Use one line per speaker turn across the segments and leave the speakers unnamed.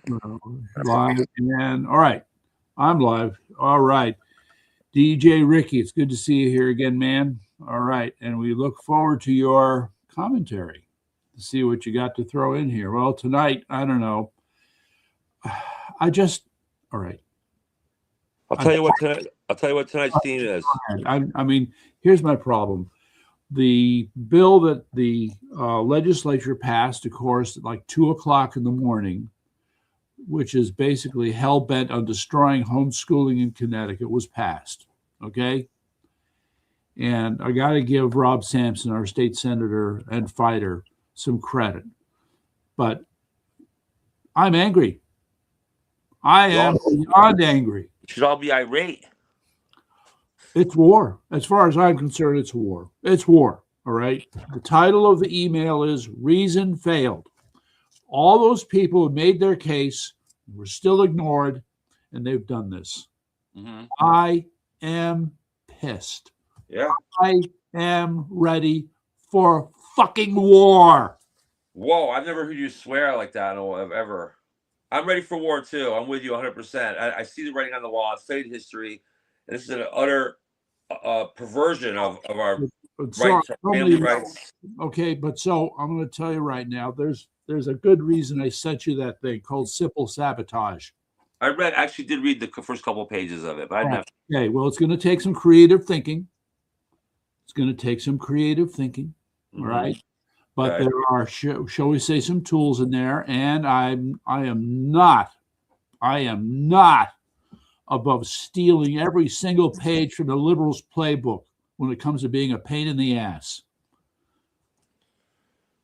Live and all right. I'm live. All right. DJ Ricky, it's good to see you here again, man. All right. And we look forward to your commentary to see what you got to throw in here. Well, tonight, I don't know. I just, all right.
I'll tell you what tonight's theme is.
I mean, here's my problem. The bill that the legislature passed, of course, at like 2 o'clock in the morning, which is basically hell bent on destroying homeschooling in Connecticut, was passed. Okay. And I got to give Rob Sampson, our state senator and fighter, some credit. But I'm angry. I am beyond angry.
We should all be irate.
It's war. As far as I'm concerned, it's war. It's war. All right. The title of the email is Reason Failed. All those people who made their case were still ignored, and they've done this.
Mm-hmm.
I am pissed.
Yeah.
I am ready for fucking war.
Whoa, I've never heard you swear like that ever. I'm ready for war, too. I'm with you 100%. I see the writing on the wall. I studied history. And this is an utter perversion of our rights, our family rights.
Okay, but so I'm going to tell you right now, there's a good reason I sent you that thing called Simple Sabotage.
I actually did read the first couple of pages of it, but I didn't have to.
Okay, well, it's going to take some creative thinking. All right? But
Okay.
there are, shall we say, some tools in there, and I am not above stealing every single page from the liberals' playbook when it comes to being a pain in the ass.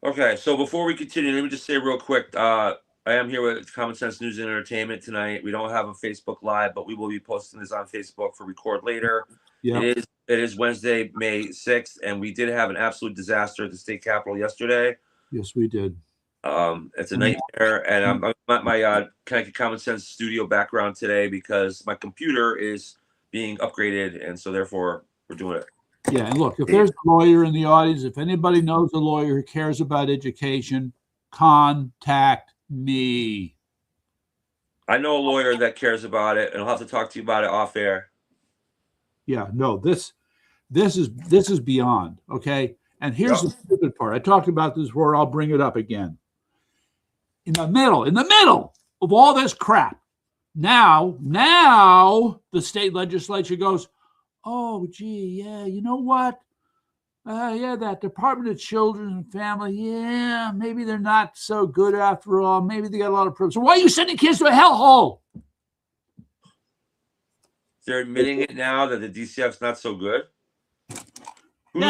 Okay, so before we continue, let me just say real quick, I am here with Common Sense News and Entertainment tonight. We don't have a Facebook Live, but we will be posting this on Facebook for record later. Yep. It is Wednesday, May 6th, and we did have an absolute disaster at the state capitol yesterday.
Yes, we did.
It's a nightmare, and I'm at my Connecticut Common Sense studio background today because my computer is being upgraded, and so therefore we're doing it.
Yeah, and look, if there's a lawyer in the audience, if anybody knows a lawyer who cares about education, contact me.
I know a lawyer that cares about it, and I'll have to talk to you about it off air.
Yeah, no, this is beyond, okay? And here's the stupid part. I talked about this before. I'll bring it up again. In the middle of all this crap, now the state legislature goes, oh, gee, yeah, you know what? Yeah, that Department of Children and Family, yeah, maybe they're not so good after all. Maybe they got a lot of problems. So why are you sending kids to a hellhole?
They're admitting it now that the DCF's not so good. Who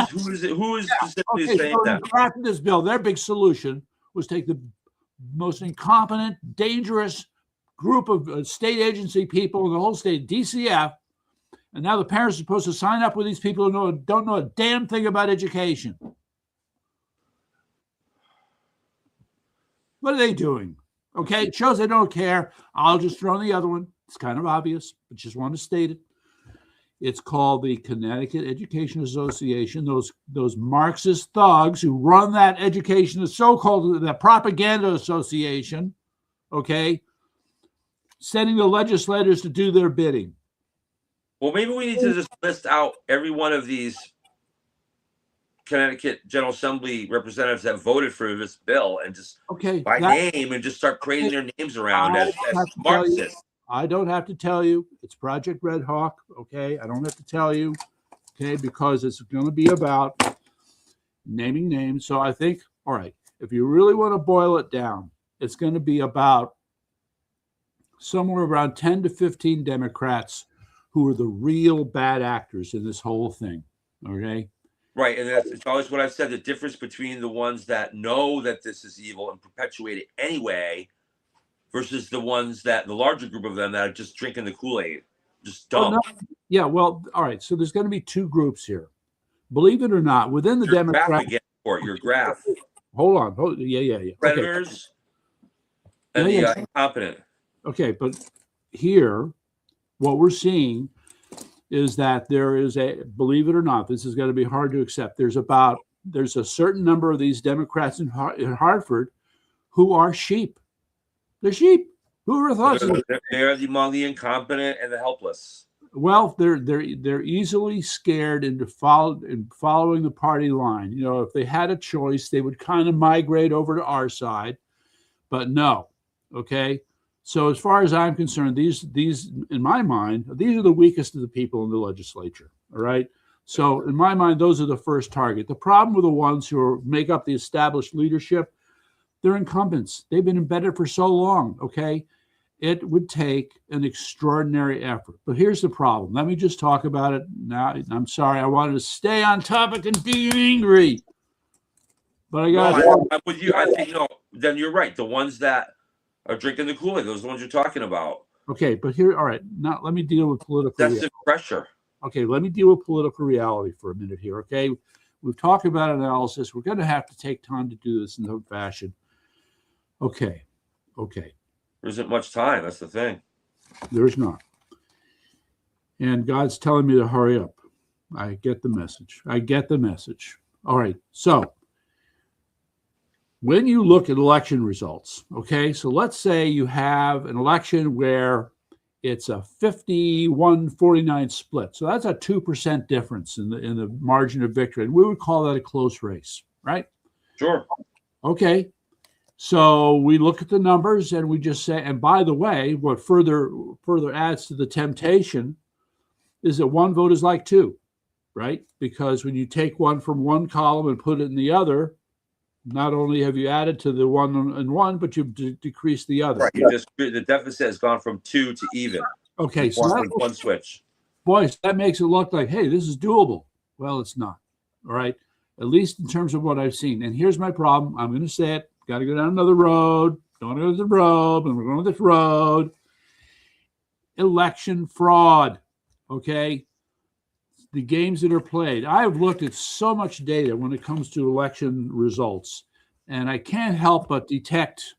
is specifically saying that?
Crafting this bill, their big solution was take the most incompetent, dangerous group of state agency people in the whole state, DCF, and now the parents are supposed to sign up with these people who don't know a damn thing about education. What are they doing? Okay, it shows they don't care. I'll just throw in the other one. It's kind of obvious, but just want to state it. It's called the Connecticut Education Association. Those Marxist thugs who run that education, the so-called the propaganda association, okay, sending the legislators to do their bidding.
Well, maybe we need to just list out every one of these Connecticut General Assembly representatives that voted for this bill and just by name and just start parading their names around as Marxists.
I don't have to tell you. It's Project Red Hawk, okay? I don't have to tell you, okay, because it's going to be about naming names. So I think, all right, if you really want to boil it down, it's going to be about somewhere around 10 to 15 Democrats who are the real bad actors in this whole thing, okay?
Right, and it's always what I've said, the difference between the ones that know that this is evil and perpetuate it anyway versus the ones that, the larger group of them that are just drinking the Kool-Aid, just dumb.
Oh, no. Yeah, well, all right, so there's going to be two groups here. Believe it or not, within the Democrats...
Your graph.
Hold on. Yeah.
Predators and the incompetent.
Okay, but here, what we're seeing is that there is believe it or not, this is going to be hard to accept. There's a certain number of these Democrats in Hartford who are sheep. They're sheep. Who ever thought?
They're among the incompetent and the helpless.
Well, they're easily scared into following the party line. You know, if they had a choice, they would kind of migrate over to our side, but no. Okay. So as far as I'm concerned, these in my mind, these are the weakest of the people in the legislature. All right. So in my mind, those are the first target. The problem with the ones who make up the established leadership, they're incumbents. They've been embedded for so long. Okay. It would take an extraordinary effort. But here's the problem. Let me just talk about it now. I'm sorry. I wanted to stay on topic and be angry. But I got
I'm with you. I think, then you're right. The ones that are drinking the Kool-Aid, those are the ones you're talking about.
Okay, but here, all right. Now let me deal with political.
That's the pressure.
Okay, let me deal with political reality for a minute here. Okay, we've talked about analysis. We're going to have to take time to do this in some fashion. Okay.
There isn't much time. That's the thing.
There's not. And God's telling me to hurry up. I get the message. All right. So when you look at election results, okay, so let's say you have an election where it's a 51-49 split. So that's a 2% difference in the margin of victory. And we would call that a close race, right?
Sure.
Okay. So we look at the numbers and we just say, and by the way, what further adds to the temptation is that one vote is like two, right? Because when you take one from one column and put it in the other, not only have you added to the one and one, but you've decreased the other.
Right. The deficit has gone from 2 to even.
Okay, so
one switch.
Boys, that makes it look like, hey, this is doable. Well, it's not. All right, at least in terms of what I've seen. And here's my problem. I'm going to say it. Got to go down another road. Don't want to go to the road, and we're going to this road. Election fraud. Okay. The games that are played. I have looked at so much data when it comes to election results, and I can't help but detect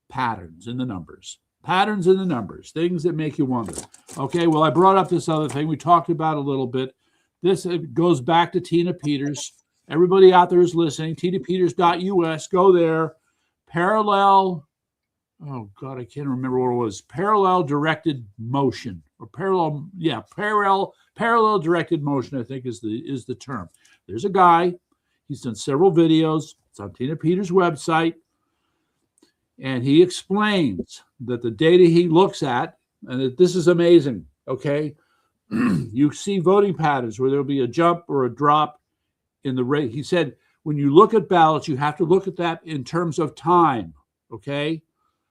patterns in the numbers. Things that make you wonder. Okay, well, I brought up this other thing we talked about a little bit. This goes back to Tina Peters. Everybody out there is listening. tinapeters.us. Go there. Parallel. Oh God, I can't remember what it was. Parallel directed motion or parallel. Yeah, parallel directed motion. I think is the term. There's a guy. He's done several videos. It's on Tina Peters' website, and he explains that the data he looks at, and this is amazing. Okay, you see voting patterns where there'll be a jump or a drop in the rate. He said, when you look at ballots, you have to look at that in terms of time. Okay.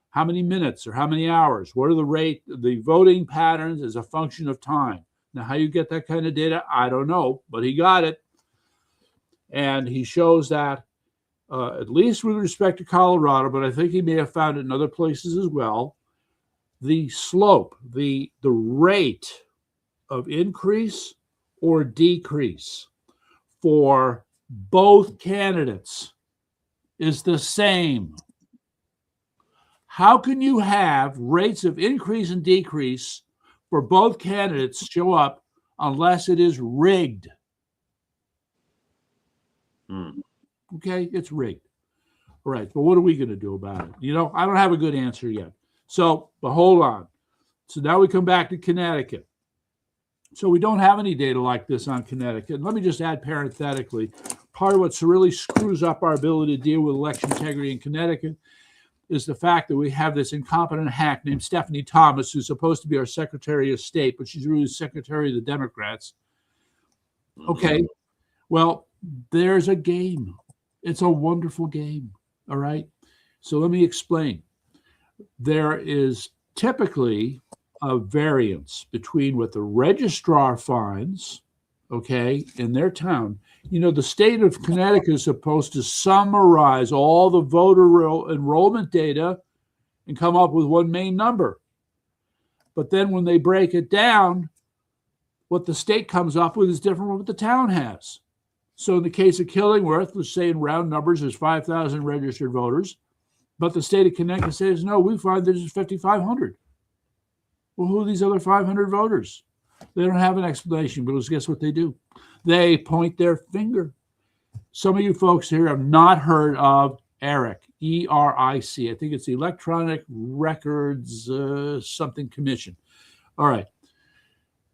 How many minutes or how many hours? What are the voting patterns as a function of time? Now, how you get that kind of data, I don't know, but he got it. And he shows that, at least with respect to Colorado, but I think he may have found it in other places as well, the slope, the rate of increase or decrease for both candidates is the same. How can you have rates of increase and decrease for both candidates show up unless it is rigged? Okay, it's rigged. All right, but what are we going to do about it? I don't have a good answer yet. So, but hold on. So now we come back to Connecticut. So we don't have any data like this on Connecticut. And let me just add parenthetically, part of what really screws up our ability to deal with election integrity in Connecticut is the fact that we have this incompetent hack named Stephanie Thomas, who's supposed to be our Secretary of State, but she's really Secretary of the Democrats. Okay, well, there's a game. It's a wonderful game, all right? So let me explain. There is typically a variance between what the registrar finds, okay, in their town. The state of Connecticut is supposed to summarize all the voter enrollment data and come up with one main number. But then when they break it down, what the state comes up with is different from what the town has. So in the case of Killingworth, let's say in round numbers, there's 5,000 registered voters, but the state of Connecticut says, no, we find there's 5,500. Well, who are these other 500 voters? They don't have an explanation, but guess what they do? They point their finger. Some of you folks here have not heard of ERIC, ERIC. I think it's the Electronic Records something Commission. All right.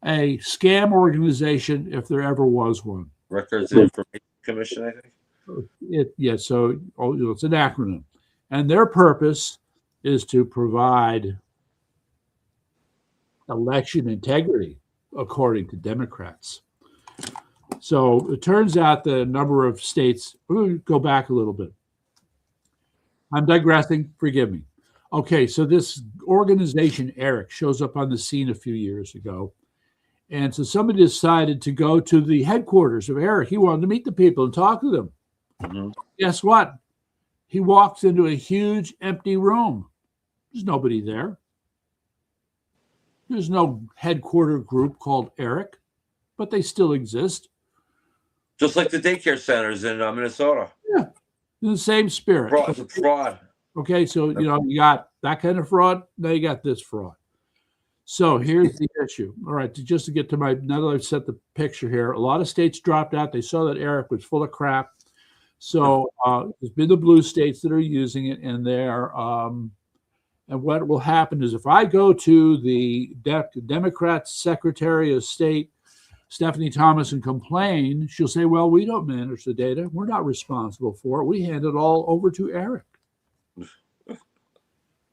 A scam organization, if there ever was one.
Records and Information Commission, I think.
So it's an acronym. And their purpose is to provide election integrity, according to Democrats. So it turns out the number of states, we'll go back a little bit. I'm digressing, forgive me. Okay, so this organization, ERIC, shows up on the scene a few years ago. And so somebody decided to go to the headquarters of ERIC. He wanted to meet the people and talk to them.
Mm-hmm.
Guess what? He walks into a huge empty room. There's nobody there. There's no headquarter group called ERIC, but they still exist.
Just like the daycare centers in Minnesota.
Yeah, in the same spirit.
It's a fraud.
Okay, so you got that kind of fraud. Now you got this fraud. So here's the issue. All right, just to get to now that I've set the picture here, a lot of states dropped out. They saw that ERIC was full of crap. So there's been the blue states that are using it, and they're and what will happen is if I go to the Democrat Secretary of State, Stephanie Thomas, and complain, she'll say, well, we don't manage the data. We're not responsible for it. We hand it all over to ERIC.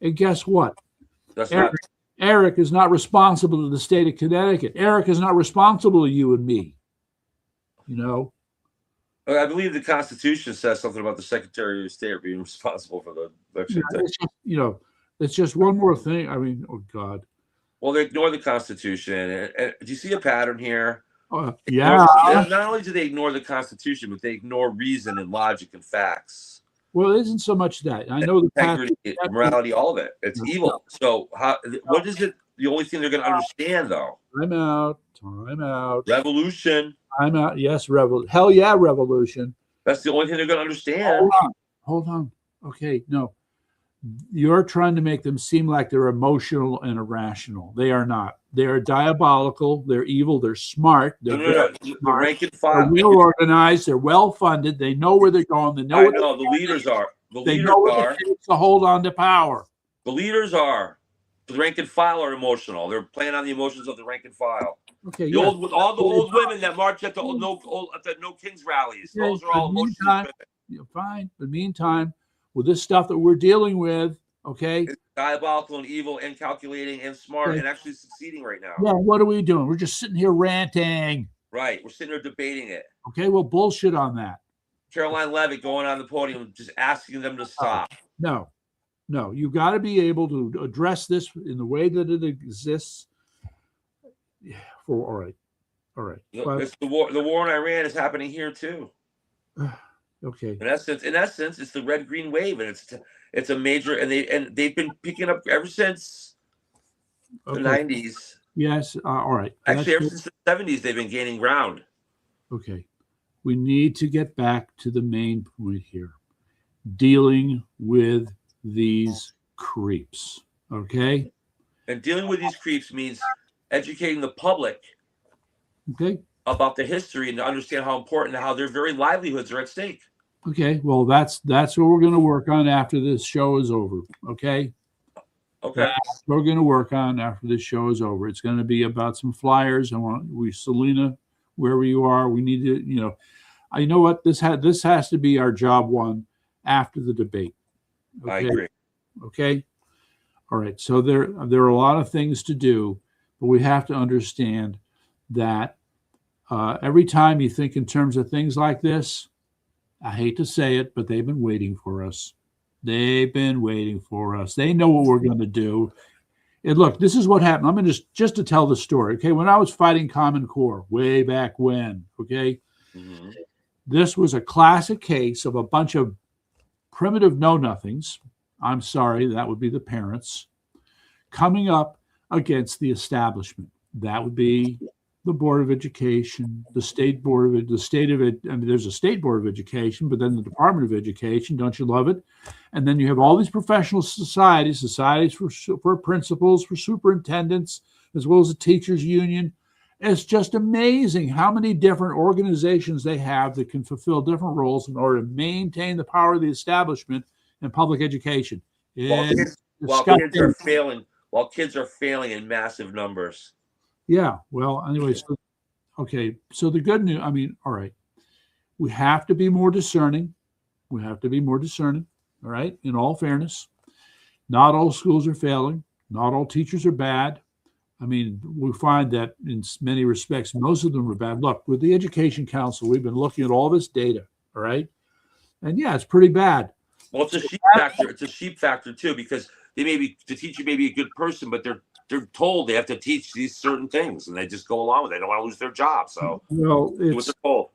And guess what? ERIC is not responsible to the state of Connecticut. ERIC is not responsible to you and me.
I believe the Constitution says something about the Secretary of State being responsible for the election.
It's just one more thing. I mean, oh God.
Well, they ignore the Constitution. And do you see a pattern here?
Yeah.
Not only do they ignore the Constitution, but they ignore reason and logic and facts.
Well, it isn't so much that. I know the
integrity, morality, all of it. It's evil. So what is it? The only thing they're going to understand, though.
Time out.
Revolution.
Time out. Yes, hell yeah, revolution.
That's the only thing they're going to understand.
Hold on. Okay, no. You're trying to make them seem like they're emotional and irrational. They are not. They are diabolical. They're evil. They're smart. They're
The rank and file.
They're well organized. They're well funded. They know where they're going. They know
the leaders are.
They know what it takes to hold on to power.
The leaders are. The rank and file are emotional. They're playing on the emotions of the rank and file.
Okay.
With all the old women that march at the No Kings rallies.
Okay.
Those are all emotional.
Fine. In the meantime, with this stuff that we're dealing with, okay,
it's diabolical and evil and calculating and smart and actually succeeding right now.
Yeah. What are we doing? We're just sitting here ranting.
Right. We're sitting here debating it.
Okay. Well, bullshit on that.
Caroline Levitt going on the podium, just asking them to stop.
No. You got to be able to address this in the way that it exists. All right.
It's the war in Iran is happening here too.
Okay.
In essence, it's the red-green wave, and it's a major, and they've been picking up ever since the 90s.
Yes. All right.
Actually, ever since the 70s, they've been gaining ground.
Okay. We need to get back to the main point here. Dealing with these creeps. Okay.
And dealing with these creeps means educating the public.
Okay.
About the history and to understand how important and how their very livelihoods are at stake.
Okay. Well, that's what we're going to work on after this show is over. Okay. That's what we're going to work on after this show is over. It's going to be about some flyers. Selena, wherever you are, we need to, I know what this has to be our job one after the debate. Okay?
I agree.
Okay. All right. So there are a lot of things to do, but we have to understand that every time you think in terms of things like this, I hate to say it, but they've been waiting for us. They've been waiting for us. They know what we're going to do. And look, this is what happened. I'm going to just to tell the story. Okay. When I was fighting Common Core way back when, okay, this was a classic case of a bunch of primitive know-nothings. I'm sorry, that would be the parents coming up against the establishment. That would be the Board of Education, the state board of there's a state board of education, but then the Department of Education, don't you love it? And then you have all these professional societies for principals, for superintendents, as well as the teachers union. It's just amazing how many different organizations they have that can fulfill different roles in order to maintain the power of the establishment and public education.
While
It's
kids are failing in massive numbers.
Yeah. Well, anyway, so, okay. So the good news, I mean, all right, we have to be more discerning. We have to be more discerning. All right. In all fairness, not all schools are failing. Not all teachers are bad. I mean, we find that in many respects, most of them are bad. Look, with the Education Council, we've been looking at all this data. All right. And yeah, it's pretty bad.
Well, it's a sheep factor. It's a sheep factor too, because the teacher may be a good person, but they're told they have to teach these certain things, and they just go along with it. They don't want to lose their job, so
well,
do what they're told.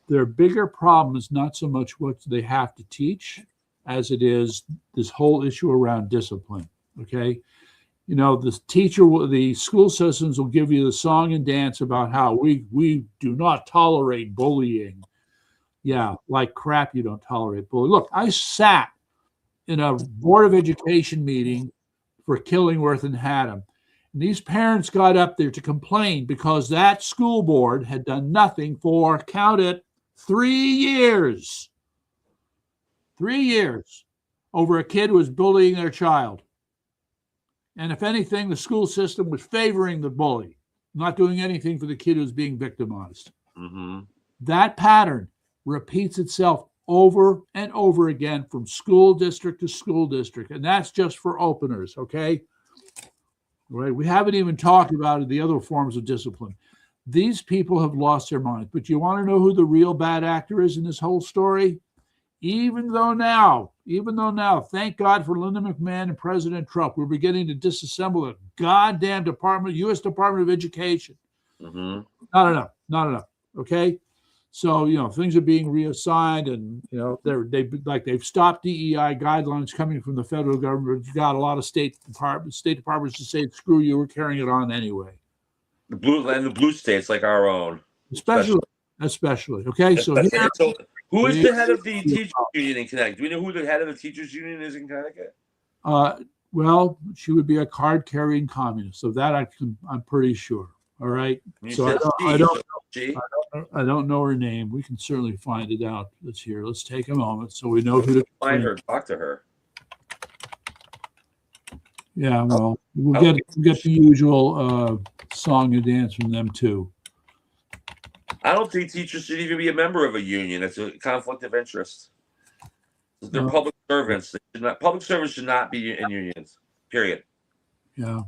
Their bigger problem is not so much what they have to teach, as it is this whole issue around discipline. Okay, you know, the school systems will give you the song and dance about how we do not tolerate bullying. Yeah, like crap, you don't tolerate bullying. Look, I sat in a Board of Education meeting for Killingworth and Haddam. And these parents got up there to complain because that school board had done nothing for, count it, 3 years. 3 years over a kid who was bullying their child. And if anything, the school system was favoring the bully, not doing anything for the kid who was being victimized.
Mm-hmm.
That pattern repeats itself over and over again from school district to school district. And that's just for openers, okay? Right? We haven't even talked about the other forms of discipline. These people have lost their minds. But you want to know who the real bad actor is in this whole story? Even though now, thank God for Linda McMahon and President Trump, we're beginning to disassemble the goddamn U.S. Department of Education.
Mm-hmm.
Not enough. Okay? So, you know, things are being reassigned, and, you know, they've stopped DEI guidelines coming from the federal government. You got a lot of state departments to say, screw you, we're carrying it on anyway.
The blue states like our own.
Especially. Okay. So
who is the head of the teachers union in Connecticut? Do we know who the head of the teachers union is in Connecticut?
Well, she would be a card-carrying communist. So that I'm pretty sure. All right. So I don't know her name. We can certainly find it out. Let's take a moment so we know who to
find her. Talk to her.
Yeah, well, we'll get the usual song and dance from them too.
I don't think teachers should even be a member of a union. It's a conflict of interest. They're public servants. Public servants should not be in unions. Period.
Yeah.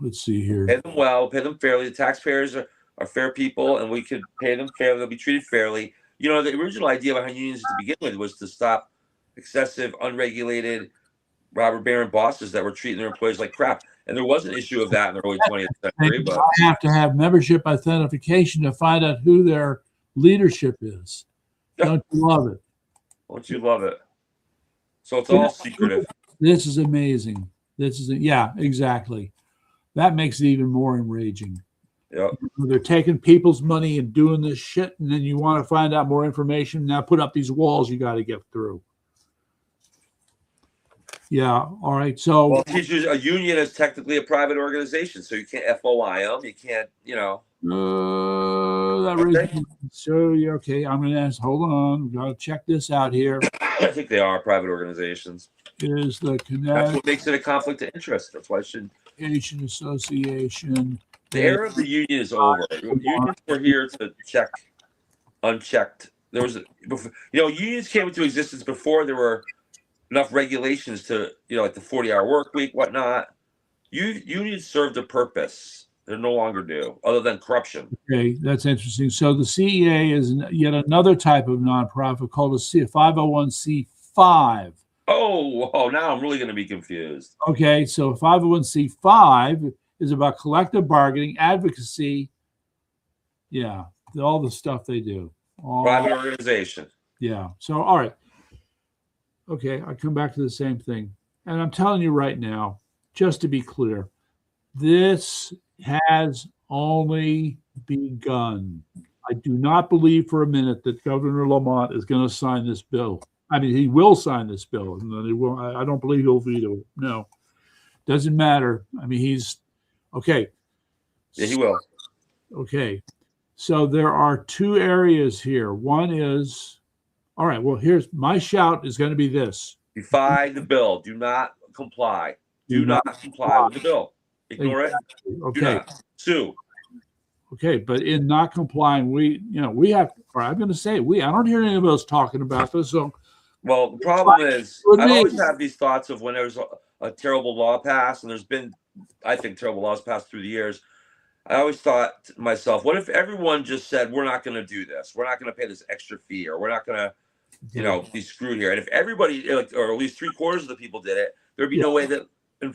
Let's see here.
Pay them well. Pay them fairly. The taxpayers are fair people, and we could pay them fairly. They'll be treated fairly. You know, the original idea behind unions to begin with was to stop excessive, unregulated robber baron bosses that were treating their employees like crap. And there was an issue of that in the early 20th century. But
I have to have membership authentication to find out who their leadership is. Don't you love it?
Don't you love it? So it's all secretive.
This is amazing. Yeah, exactly. That makes it even more enraging.
Yep.
They're taking people's money and doing this shit, and then you want to find out more information. Now put up these walls you got to get through. Yeah. All right. So,
well, teachers, a union is technically a private organization, so you can't FOI them. You can't, you know.
Okay. I'm going to ask. Hold on. Got to check this out here.
I think they are private organizations.
Is the Connecticut?
That's what makes it a conflict of interest. That's why it should.
Education Association.
The era of the union is over. Unions were here to check unchecked. There was, unions came into existence before there were enough regulations to, like the 40-hour work week, whatnot. Unions served a purpose. They're no longer do, other than corruption.
Okay, that's interesting. So the CEA is yet another type of nonprofit called a 501c5.
Oh, now I'm really going to be confused.
Okay, so 501c5 is about collective bargaining, advocacy. Yeah, all the stuff they do.
Private organization.
Yeah. So, all right. Okay, I come back to the same thing. And I'm telling you right now, just to be clear, this has only begun. I do not believe for a minute that Governor Lamont is going to sign this bill. I mean, he will sign this bill, and then he will. I don't believe he'll veto it. No, doesn't matter. I mean, he's okay.
Yeah, he will.
Okay, so there are two areas here. One is, all right. Well, here's my shout is going to be this.
Defy the bill. Do not comply. Do not comply with the bill. Ignore it.
Okay.
Do not sue.
Okay, but in not complying, we have. Or I'm going to say I don't hear any of us talking about this. So,
well, the problem is, I've always had these thoughts of when there's a terrible law passed, and there's been, I think, terrible laws passed through the years. I always thought to myself, what if everyone just said, we're not going to do this, we're not going to pay this extra fee, or we're not going to, be screwed here. And if everybody, or at least 3/4 of the people did it, there'd be no way that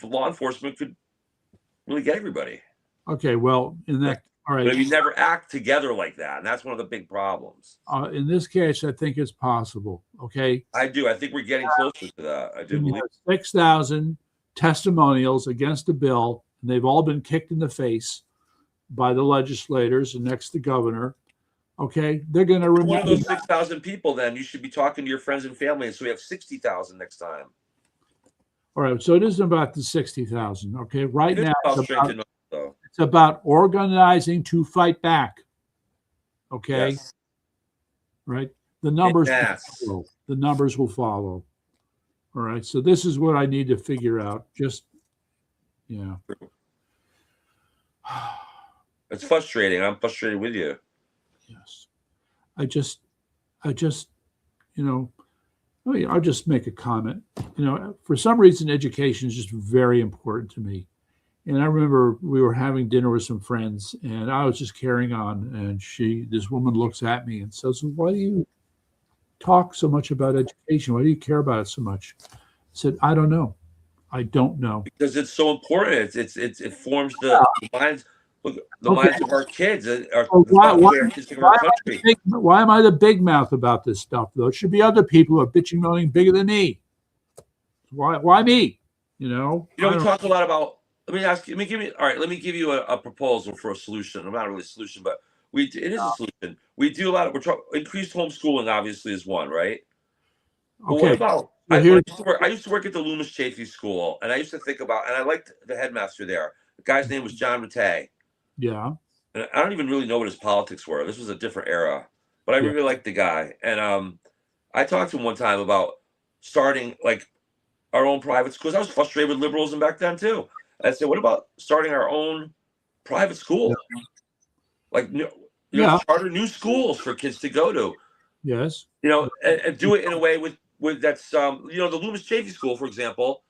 law enforcement could really get everybody.
Okay, well, in that. All right.
But if you never act together like that, and that's one of the big problems.
In this case, I think it's possible. Okay.
I do. I think we're getting closer to that. I do believe
6,000 testimonials against the bill, and they've all been kicked in the face by the legislators and next the governor. Okay, they're going to remember
one of those 6,000 people. Then you should be talking to your friends and family, and so we have 60,000 next time.
All right, so it isn't about the 60,000. Okay, right now
it's
about organizing to fight back. Okay,
yes.
Right. The numbers will follow. All right. So this is what I need to figure out. Just,
It's frustrating. I'm frustrated with you.
Yes. I'll just make a comment. For some reason, education is just very important to me. And I remember we were having dinner with some friends, and I was just carrying on. And this woman looks at me and says, "Why do you talk so much about education? Why do you care about it so much?" I said, "I don't know. I don't know."
Because it's so important. It forms the minds. Look, the minds of our kids.
Why am I the big mouth about this stuff, though? It should be other people who are bitching, moaning bigger than me. Why me?
We talk a lot about. Let me give you a proposal for a solution. Not really a solution, but it is a solution. We do a lot of increased homeschooling. Obviously, is one, right? But
okay.
What about? I used to work at the Loomis Chaffee School, and I used to think about, and I liked the headmaster there. The guy's name was John Rattay.
Yeah.
And I don't even really know what his politics were. This was a different era, but I really liked the guy. And I talked to him one time about starting like our own private schools. I was frustrated with liberalism back then too. I said, what about starting our own private school? Like, charter new schools for kids to go to.
Yes.
And do it in a way with that's, the Loomis Chaffee School, for example,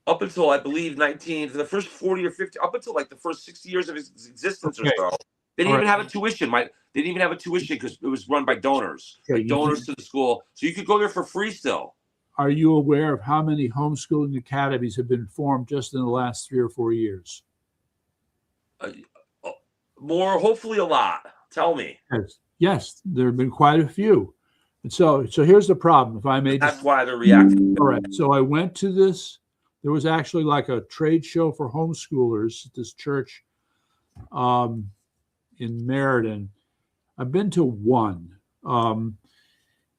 up until I believe for the first 40 or 50, up until like the first 60 years of its existence or so, they didn't even have a tuition. They didn't even have a tuition because it was run by donors, donors to the school. So you could go there for free still.
Are you aware of how many homeschooling academies have been formed just in the last 3 or 4 years?
More, hopefully a lot. Tell me.
Yes, there have been quite a few. And so here's the problem. If I may,
that's why they're reacting.
All right. So I went to this. There was actually like a trade show for homeschoolers at this church in Meriden. I've been to one, and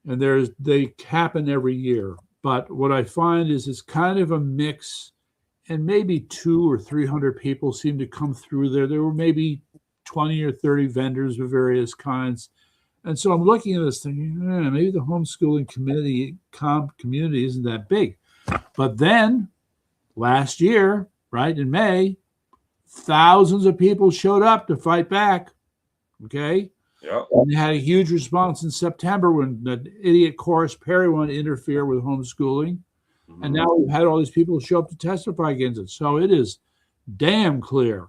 they happen every year. But what I find is it's kind of a mix, and maybe 200 or 300 people seem to come through there. There were maybe 20 or 30 vendors of various kinds. And so I'm looking at this thinking, maybe the homeschooling community isn't that big. But then last year, right, in May, thousands of people showed up to fight back. Okay?
Yeah.
And they had a huge response in September when the idiot Corus Perry wanted to interfere with homeschooling. Mm-hmm. And now we've had all these people show up to testify against it. So it is damn clear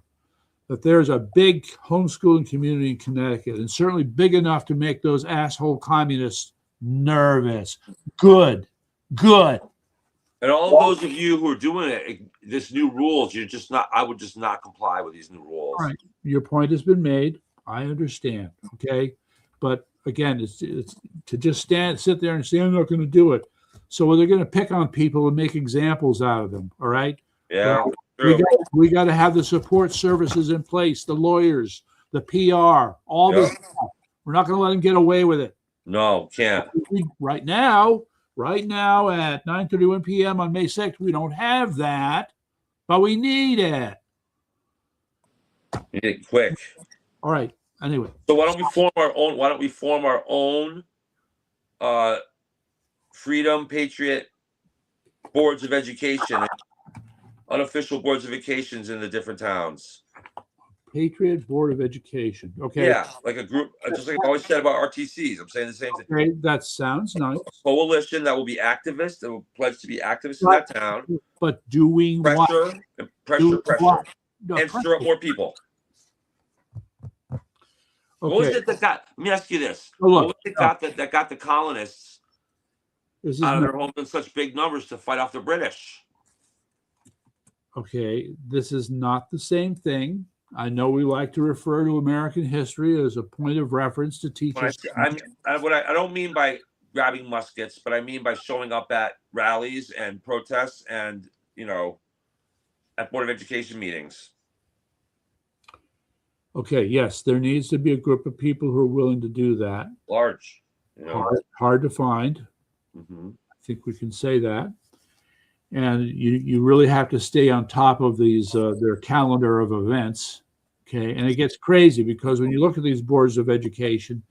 that there's a big homeschooling community in Connecticut, and certainly big enough to make those asshole communists nervous. Good.
And all of those of you who are doing it, this new rules, I would just not comply with these new rules.
All right. Your point has been made. I understand. Okay. But again, it's to just sit there and say, I'm not going to do it. So they're going to pick on people and make examples out of them. All right.
Yeah.
We got to have the support services in place, the lawyers, the PR, all this stuff. We're not going to let them get away with it.
No, can't.
Right now at 9:31 p.m. on May 6th, we don't have that, but we need it.
Need it quick.
All right. Anyway.
So why don't we form our own Freedom Patriot boards of education, unofficial boards of educations in the different towns.
Patriot Board of Education. Okay.
Yeah, like a group, just like I always said about RTCs. I'm saying the same thing.
Okay, that sounds nice.
Coalition that will be activists, that will pledge to be activists in that town.
But doing
pressure,
what?
Pressure,
No,
and stir up more people.
Okay.
What was it that got? Let me ask you this:
Oh, look,
what was it that got the colonists out of their homes in such big numbers to fight off the British?
Okay, this is not the same thing. I know we like to refer to American history as a point of reference to teach us.
I don't mean by grabbing muskets, but I mean by showing up at rallies and protests and, at Board of Education meetings.
Okay, yes, there needs to be a group of people who are willing to do that.
Large.
Hard to find.
Mm-hmm.
I think we can say that. And you really have to stay on top of these their calendar of events. Okay, and it gets crazy because when you look at these boards of education,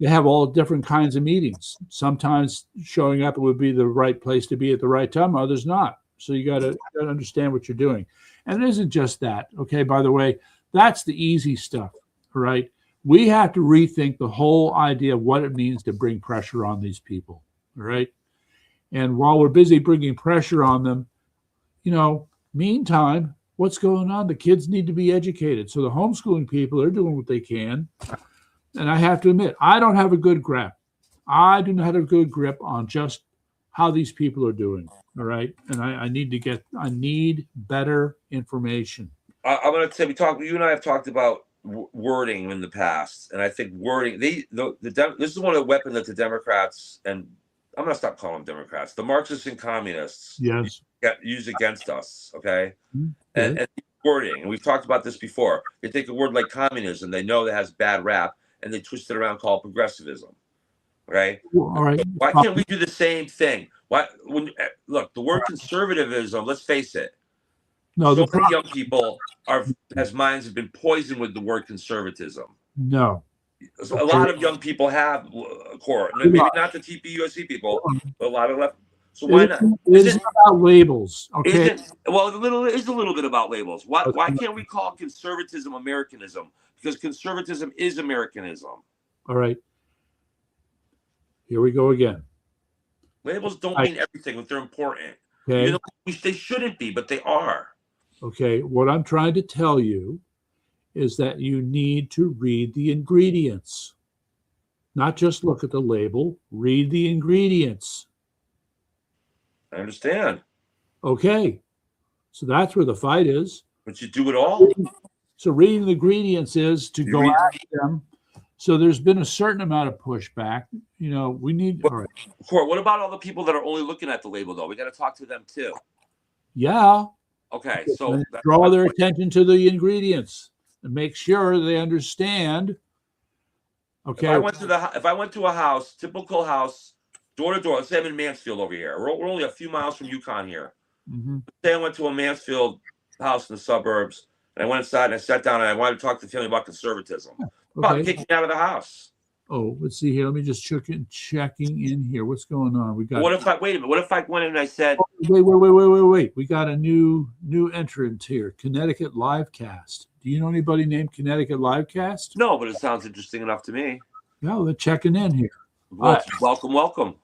they have all different kinds of meetings. Sometimes showing up would be the right place to be at the right time, others not. So you got to understand what you're doing. And it isn't just that. Okay, by the way, that's the easy stuff. Right? We have to rethink the whole idea of what it means to bring pressure on these people. Right? And while we're busy bringing pressure on them, meantime, what's going on? The kids need to be educated. So the homeschooling people are doing what they can. And I have to admit, I don't have a good grip. I do not have a good grip on just how these people are doing. All right. And I need better information.
I'm going to say, you and I have talked about wording in the past. And I think wording, this is one of the weapons that the Democrats, and I'm going to stop calling them Democrats, the Marxists and communists use against us, okay? Mm-hmm. And wording, and we've talked about this before. They take a word like communism, they know that has bad rap, and they twist it around, call it progressivism, okay?
All right.
Why can't we do the same thing? Look, the word conservatism, let's face it, so many young people as minds have been poisoned with the word conservatism.
No.
A lot of young people have, Cora. Maybe not the TPUSC people, but a lot of left. So why not?
It's about labels. Okay.
It's a little bit about labels. Why can't we call conservatism Americanism? Because conservatism is Americanism.
All right. Here we go again.
Labels don't mean everything, but they're important.
Okay.
They shouldn't be, but they are.
Okay. What I'm trying to tell you is that you need to read the ingredients. Not just look at the label, read the ingredients.
I understand.
Okay. So that's where the fight is.
But you do it all.
So reading the ingredients is to go after them. So there's been a certain amount of pushback. We need. All right.
Court, what about all the people that are only looking at the label, though? We got to talk to them too.
Yeah.
Okay. So
draw their attention to the ingredients and make sure they understand. Okay.
If I went to a house, typical house, door to door. Let's say I'm in Mansfield over here. We're only a few miles from Yukon here.
Mm-hmm.
Say I went to a Mansfield house in the suburbs, and I went inside and I sat down and I wanted to talk to the family about conservatism. About kicking me out of the house.
Oh, let's see here. Let me just checking in here. What's going on? We got.
Wait a minute. What if I went in and I said,
wait. We got a new entrant here. Connecticut Livecast. Do you know anybody named Connecticut Livecast?
No, but it sounds interesting enough to me.
Yeah, they're checking in here.
Well, welcome.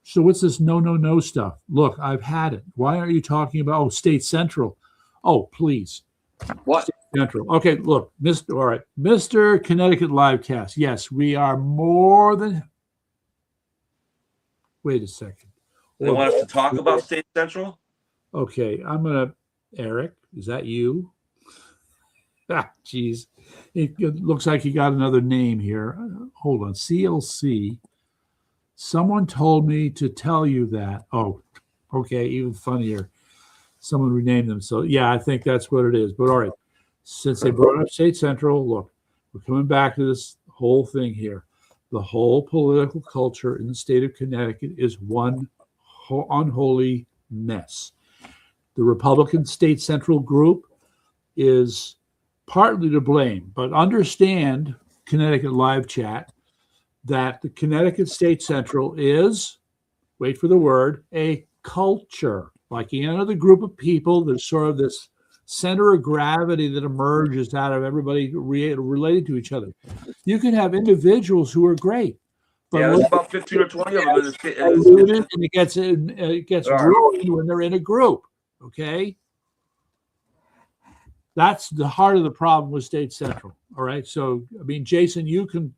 So what's this no stuff? Look, I've had it. Why aren't you talking about State Central? Oh, please.
What?
State Central. Okay, look, Mr. Connecticut Livecast. Yes, we are more than. Wait a second.
They want us to talk about State Central?
Okay, Eric, is that you? Geez. It looks like you got another name here. Hold on. CLC. Someone told me to tell you that. Oh, okay. Even funnier. Someone renamed them. So, yeah, I think that's what it is. But all right. Since they brought up State Central, look, we're coming back to this whole thing here. The whole political culture in the state of Connecticut is one unholy mess. The Republican State Central group is partly to blame, but understand, Connecticut Live Chat, that the Connecticut State Central is, wait for the word, a culture, like another group of people. There's sort of this center of gravity that emerges out of everybody related to each other. You can have individuals who are great, but
Yeah, there's about 15 or 20 of them in the state.
and it gets ruined when they're in a group. Okay, that's the heart of the problem with State Central. All right, so I mean, Jason, you can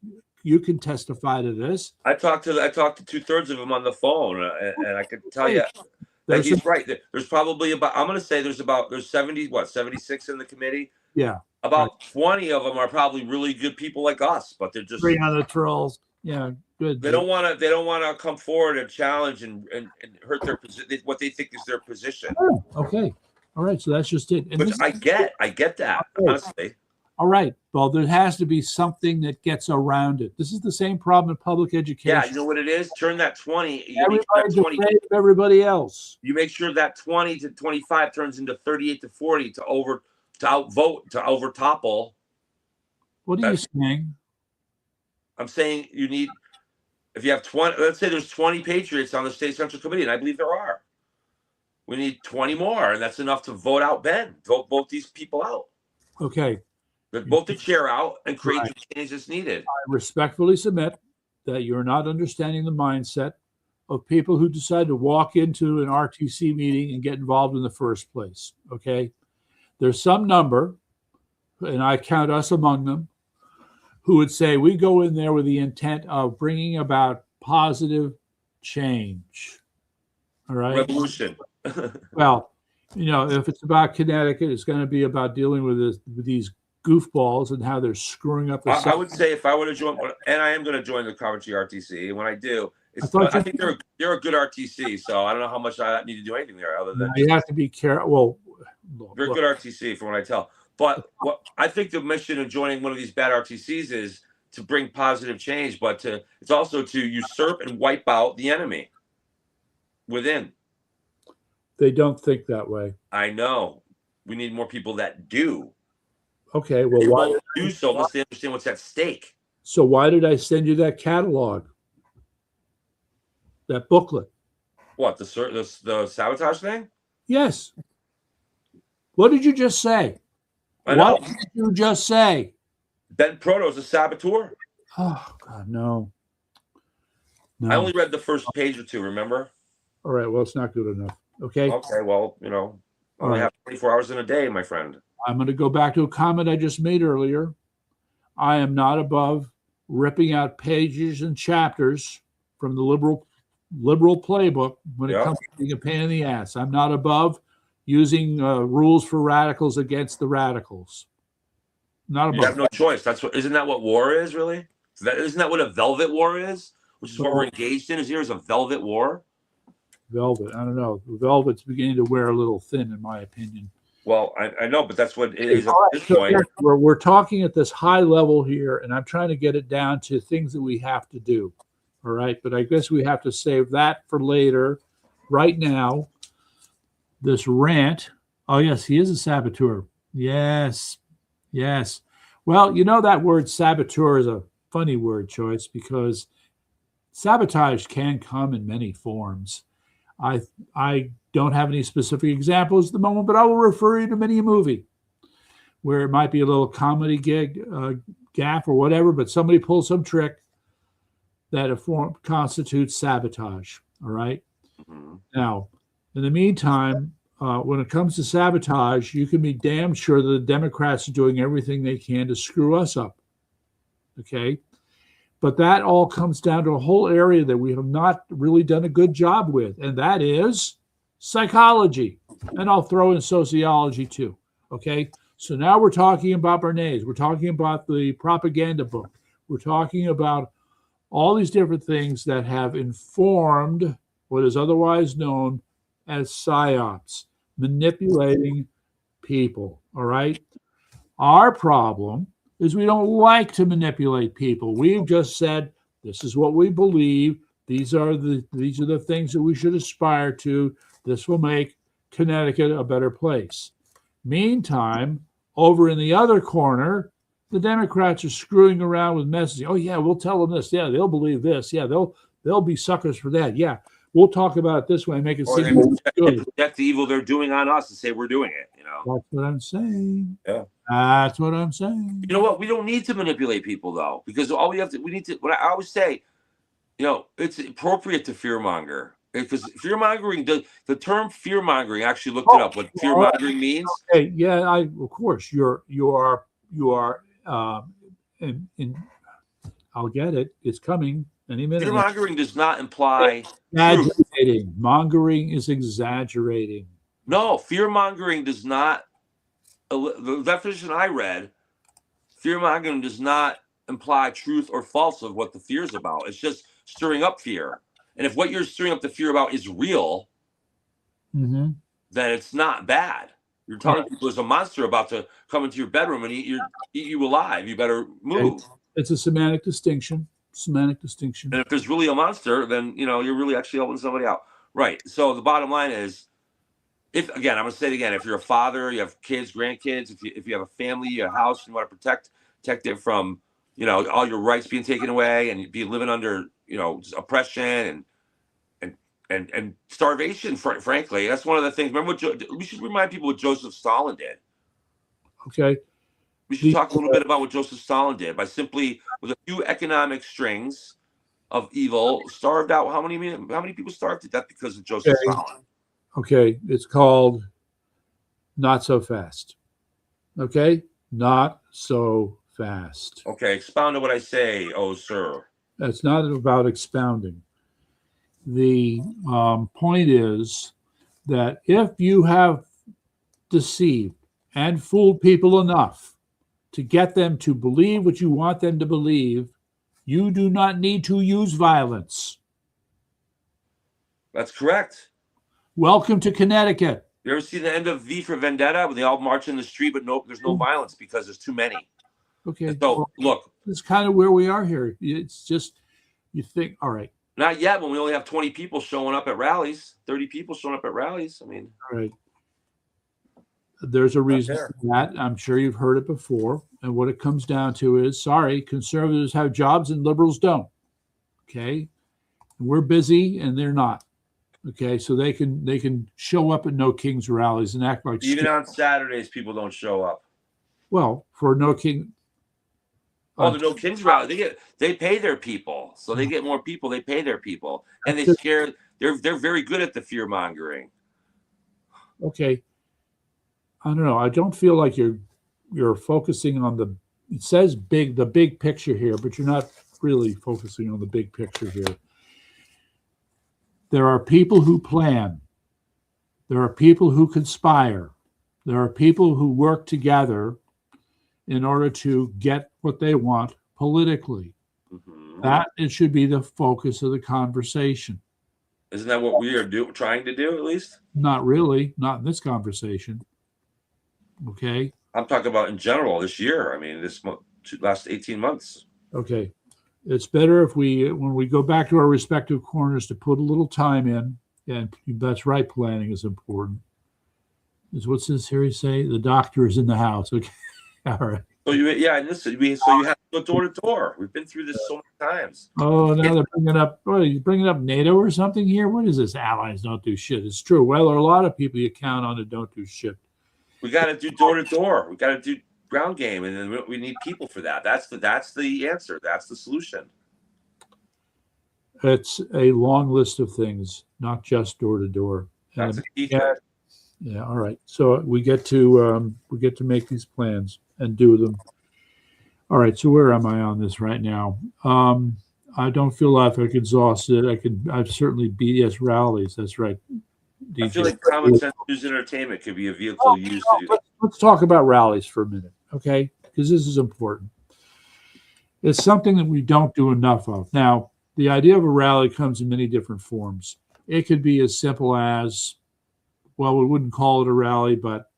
testify to this.
I talked to 2/3 of them on the phone, and I could tell you that he's right. There's probably about, I'm going to say there's 76 in the committee.
Yeah.
About 20 of them are probably really good people like us, but they're just
300 trolls. Yeah, good.
They don't want to come forward and challenge and hurt their position, what they think is their position.
Oh, okay. All right. So that's just it. And
which I get that, honestly.
All right. Well, there has to be something that gets around it. This is the same problem in public education.
Yeah, you know what it is? Turn that 20.
Everybody's afraid of everybody else.
You make sure that 20 to 25 turns into 38 to 40 to outvote, to overtopple.
What are you saying?
I'm saying you need, if you have 20, let's say there's 20 patriots on the State Central Committee, and I believe there are. We need 20 more, and that's enough to vote out Ben. Vote both these people out.
Okay.
Vote the chair out and create the change that's needed.
I respectfully submit that you're not understanding the mindset of people who decide to walk into an RTC meeting and get involved in the first place. Okay. There's some number, and I count us among them, who would say we go in there with the intent of bringing about positive change. All right.
Revolution.
Well, you know, if it's about Connecticut, it's going to be about dealing with these goofballs and how they're screwing up the
I would say if I were to join, and I am going to join the Coventry RTC, and when I do, I think they're a good RTC, so I don't know how much I need to do anything there other than
you have to be careful. Well,
they're a good RTC from what I tell. But what I think the mission of joining one of these bad RTCs is to bring positive change, but it's also to usurp and wipe out the enemy within.
They don't think that way.
I know. We need more people that do.
Okay, well, why
do so unless they understand what's at stake?
So why did I send you that catalog, that booklet?
What, the sabotage thing?
Yes. What did you just say? What did you just say?
Ben Proto's a saboteur.
Oh God, no.
I only read the first page or two. Remember?
All right. Well, it's not good enough. Okay.
Okay. Well, you know, I only have 24 hours in a day, my friend.
I'm going to go back to a comment I just made earlier. I am not above ripping out pages and chapters from the liberal playbook when it comes to being a pain in the ass. I'm not above using rules for radicals against the radicals. Not above.
You have no choice. Isn't that what war is, really? Isn't that what a velvet war is? Which is what we're engaged in. Is a velvet war?
Velvet. I don't know. Velvet's beginning to wear a little thin, in my opinion.
Well, I know, but that's what it is at this point.
We're talking at this high level here, and I'm trying to get it down to things that we have to do. All right. But I guess we have to save that for later. Right now, this rant. Oh, yes, he is a saboteur. Yes. Yes. Well, you know, that word saboteur is a funny word choice because sabotage can come in many forms. I don't have any specific examples at the moment, but I will refer you to many a movie where it might be a little comedy gaffe or whatever, but somebody pulls some trick that constitutes sabotage. All right. Mm-hmm. Now, in the meantime, when it comes to sabotage, you can be damn sure that the Democrats are doing everything they can to screw us up. Okay. But that all comes down to a whole area that we have not really done a good job with, and that is psychology. And I'll throw in sociology too. Okay. So now we're talking about Bernays. We're talking about the propaganda book. We're talking about all these different things that have informed what is otherwise known as Psyops, manipulating people. All right. Our problem is we don't like to manipulate people. We've just said, this is what we believe. These are the things that we should aspire to. This will make Connecticut a better place. Meantime, over in the other corner, the Democrats are screwing around with messaging. Oh yeah, we'll tell them this. Yeah, they'll believe this. Yeah, they'll be suckers for that. Yeah, we'll talk about it this way and make it
Or
seem good.
project the evil they're doing on us and say we're doing it.
That's what I'm saying.
Yeah.
That's what I'm saying.
You know what? We don't need to manipulate people though, because all we need to. What I always say, it's appropriate to fearmonger, because fearmongering. The term fearmongering, actually looked it up. What fearmongering means?
Hey, yeah, of course you are. I'll get it. It's coming any minute.
Fearmongering does not imply
exaggerating.
Truth.
Mongering is exaggerating.
No, fearmongering does not. The definition I read, fearmongering does not imply truth or false of what the fear is about. It's just stirring up fear. And if what you're stirring up the fear about is real, then it's not bad. You're telling people there's a monster about to come into your bedroom and eat you alive. You better move.
It's a semantic distinction. And
if there's really a monster, then you're really actually helping somebody out. Right. So the bottom line is, I'm going to say it again, if you're a father, you have kids, grandkids, if you have a family, you have a house, you want to protect it from, all your rights being taken away and be living under, oppression and starvation, frankly. That's one of the things. Remember, we should remind people what Joseph Stalin did.
Okay.
We should talk a little bit about what Joseph Stalin did by simply, with a few economic strings of evil, starved out. How many people starved to death because of Joseph Stalin?
Okay. It's called Not So Fast. Okay. Not so fast.
Okay. Expound on what I say, oh, sir.
That's not about expounding. The point is that if you have deceived and fooled people enough to get them to believe what you want them to believe, you do not need to use violence.
That's correct.
Welcome to Connecticut.
You ever see the end of V for Vendetta when they all march in the street, but there's no violence because there's too many?
Okay.
So look,
it's kind of where we are here. It's just, you think, all right.
Not yet, when we only have 20 people showing up at rallies, 30 people showing up at rallies. I mean,
all right. There's a reason for that. I'm sure you've heard it before. And what it comes down to is, sorry, conservatives have jobs and liberals don't. Okay. And we're busy and they're not. Okay. So they can show up at No Kings rallies and act like
even on Saturdays, people don't show up.
Well, for No King.
Oh, the No Kings rally, they pay their people. So they get more people, they pay their people. And they scare, they're very good at the fear mongering.
Okay. I don't know. I don't feel like you're focusing on it says the big picture here, but you're not really focusing on the big picture here. There are people who plan. There are people who conspire. There are people who work together in order to get what they want politically. That it should be the focus of the conversation.
Isn't that what we are trying to do, at least?
Not really. Not in this conversation. Okay.
I'm talking about in general this year. I mean, this last 18 months.
Okay. It's better if when we go back to our respective corners, to put a little time in, and that's right, planning is important. What's this here say? The doctor is in the house. Okay. All right.
So you have to go door to door. We've been through this so many times.
Oh, now they're bringing up. What are you bringing up? NATO or something here? What is this? Allies don't do shit. It's true. Well, there are a lot of people you count on that don't do shit.
We got to do door to door. We got to do ground game, and then we need people for that. That's the answer. That's the solution.
It's a long list of things, not just door to door.
That's a key thing.
Yeah. All right. So we get to make these plans and do them. All right. So where am I on this right now? I don't feel like I'm exhausted. I've certainly BS rallies. That's right.
DJ. I feel like Common Sense News Entertainment could be a vehicle used to do that.
Let's talk about rallies for a minute, okay? Because this is important. It's something that we don't do enough of. Now, the idea of a rally comes in many different forms. It could be as simple as, well, we wouldn't call it a rally, but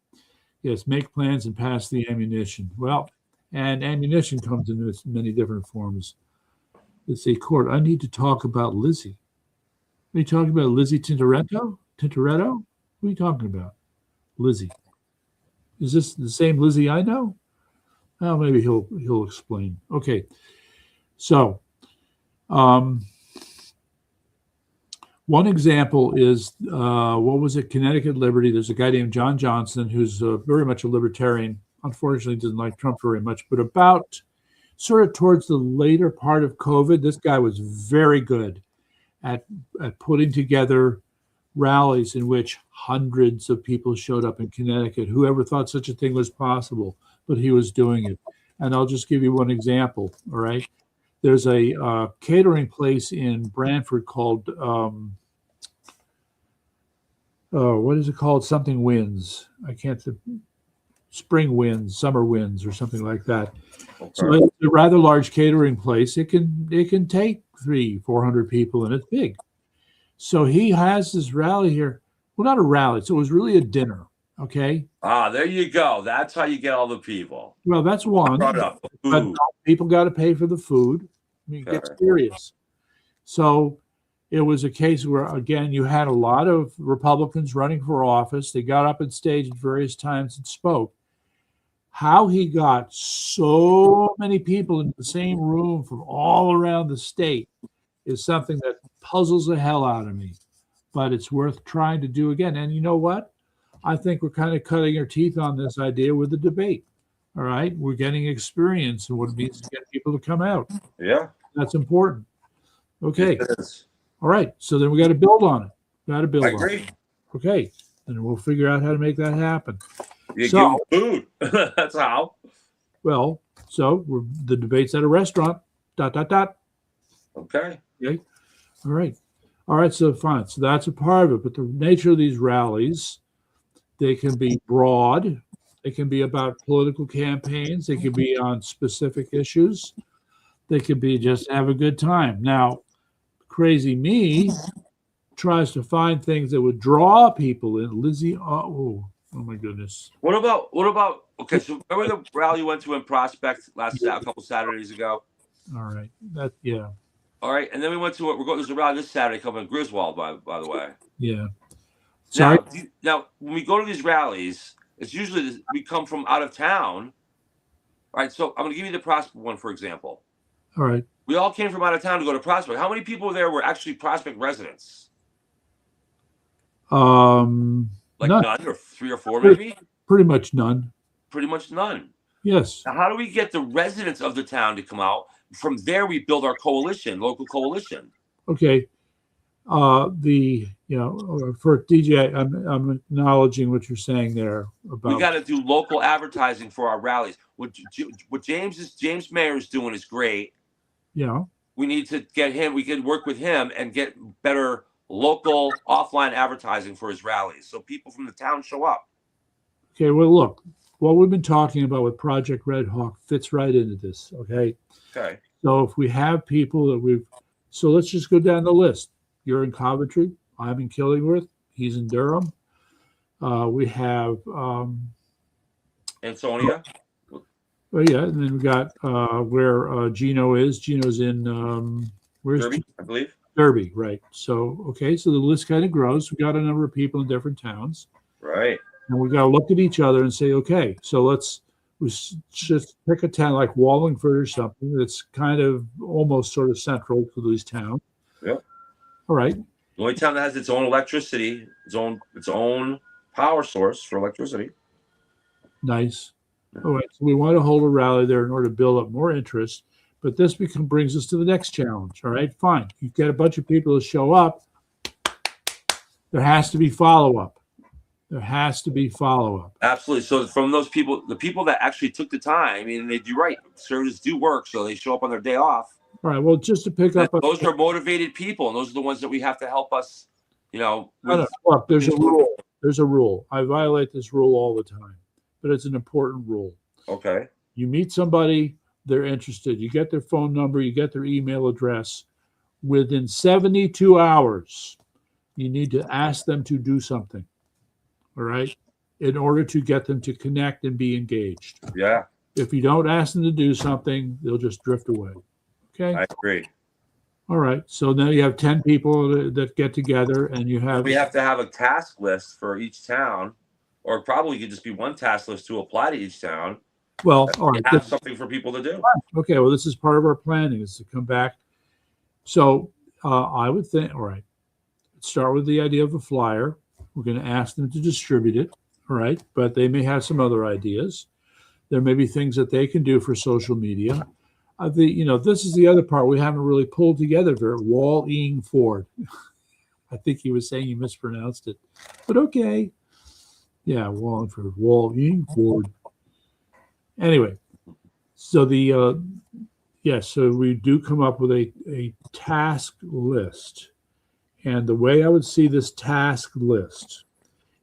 yes, make plans and pass the ammunition. Well, and ammunition comes in many different forms. Let's say, Court, I need to talk about Lizzie. Are you talking about Lizzie Tintoretto? Tintoretto? What are you talking about? Lizzie. Is this the same Lizzie I know? Oh, maybe he'll explain. Okay. So One example is what was it? Connecticut Liberty. There's a guy named John Johnson who's very much a libertarian. Unfortunately, doesn't like Trump very much. But about sort of towards the later part of COVID, this guy was very good at putting together rallies in which hundreds of people showed up in Connecticut. Whoever thought such a thing was possible, but he was doing it. And I'll just give you one example. All right. There's a catering place in Branford called, what is it called? Something Winds. I can't think. Spring Winds, Summer Winds, or something like that. Okay. So it's a rather large catering place. It can take 300-400 people, and it's big. So he has this rally here. Well, not a rally. So it was really a dinner. Okay.
Ah, there you go. That's how you get all the people.
Well, that's one. But people got to pay for the food. I mean, it gets serious. So it was a case where, again, you had a lot of Republicans running for office. They got up on stage at various times and spoke. How he got so many people in the same room from all around the state is something that puzzles the hell out of me. But it's worth trying to do again. And you know what? I think we're kind of cutting our teeth on this idea with the debate. All right. We're getting experience in what it means to get people to come out.
Yeah.
That's important. Okay. All right. So then we got to build on it. I agree. Okay. And we'll figure out how to make that happen.
You give them food. That's how.
Well, so the debate's at a restaurant. ...
Okay.
Okay. All right. All right. So fine. So that's a part of it. But the nature of these rallies, they can be broad. They can be about political campaigns. They can be on specific issues. They could be just have a good time. Now, crazy me tries to find things that would draw people in. Lizzie, oh my goodness.
What about? Okay, so remember the rally you went to in Prospect a couple Saturdays ago?
All right,
All right, and then we went to there's a rally this Saturday coming in Griswold, by the way.
Yeah.
Sorry. Now, when we go to these rallies, it's usually we come from out of town. All right, so I'm going to give you the Prospect one, for example.
All right.
We all came from out of town to go to Prospect. How many people there were actually Prospect residents?
None,
or 3 or 4, maybe?
Pretty much none.
Pretty much none.
Yes.
Now, how do we get the residents of the town to come out? From there, we build our coalition, local coalition.
Okay. For DJ, I'm acknowledging what you're saying there about.
We got to do local advertising for our rallies. What James Mayer is doing is great.
Yeah.
We need to get him. We can work with him and get better local offline advertising for his rallies, so people from the town show up.
Okay. Well, look, what we've been talking about with Project Red Hawk fits right into this. Okay.
Okay.
So if we have people that so let's just go down the list. You're in Coventry. I'm in Killingworth. He's in Durham. We have
Ansonia.
Oh yeah, and then we got where Gino is. Gino's in where's
Derby, I believe.
Derby, right? So okay, so the list kind of grows. We got a number of people in different towns,
right?
And we got to look at each other and say, okay, so let's just pick a town like Wallingford or something that's kind of almost sort of central to these towns.
Yep.
All right.
The only town that has its own electricity, its own power source for electricity.
Nice. All right. So we want to hold a rally there in order to build up more interest. But this brings us to the next challenge. All right. Fine. You get a bunch of people to show up. There has to be follow-up. There has to be follow-up.
Absolutely. So from those people, the people that actually took the time, I mean, they do right. Conservatives do work, so they show up on their day off.
All right. Well, just to pick up.
Those are motivated people, and those are the ones that we have to help us,
Look, there's a rule. There's a rule. I violate this rule all the time, but it's an important rule.
Okay.
You meet somebody, they're interested. You get their phone number, you get their email address. Within 72 hours, you need to ask them to do something. All right, in order to get them to connect and be engaged.
Yeah.
If you don't ask them to do something, they'll just drift away. Okay.
I agree.
All right. So now you have 10 people that get together, and you have.
We have to have a task list for each town, or probably could just be one task list to apply to each town.
Well, all right.
Have something for people to do.
Okay. Well, this is part of our planning is to come back. So I would think. All right. start with the idea of a flyer. We're going to ask them to distribute it. All right. But they may have some other ideas. There may be things that they can do for social media. This is the other part we haven't really pulled together very. Wall-ing Ford. I think he was saying he mispronounced it, but okay. Yeah, Wallingford, Wall-ing Ford. Anyway, so so we do come up with a task list. And the way I would see this task list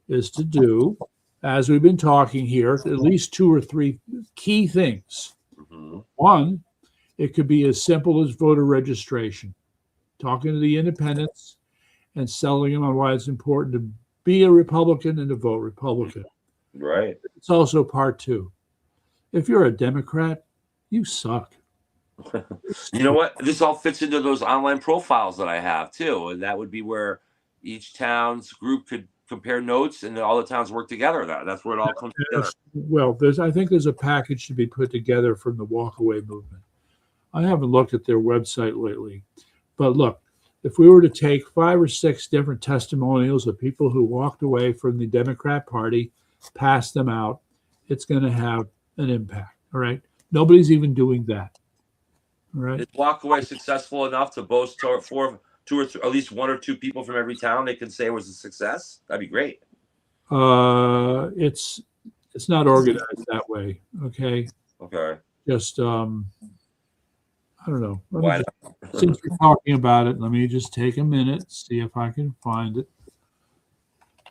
is to do, as we've been talking here, at least 2 or 3 key things. Mm-hmm. One, it could be as simple as voter registration, talking to the independents and selling them on why it's important to be a Republican and to vote Republican.
Right.
It's also part 2. If you're a Democrat, you suck.
You know what? This all fits into those online profiles that I have too. And that would be where each town's group could compare notes and all the towns work together. That's where it all comes together.
Well, I think there's a package to be put together from the walkaway movement. I haven't looked at their website lately, but look, if we were to take 5 or 6 different testimonials of people who walked away from the Democrat Party, pass them out, it's going to have an impact. All right. Nobody's even doing that. All right.
Is walkaway successful enough to boast for 2 or 3, at least 1 or 2 people from every town they can say it was a success? That'd be great.
It's not organized that way. Okay.
Okay.
Just I don't know. Since we're talking about it, let me just take a minute, see if I can find it.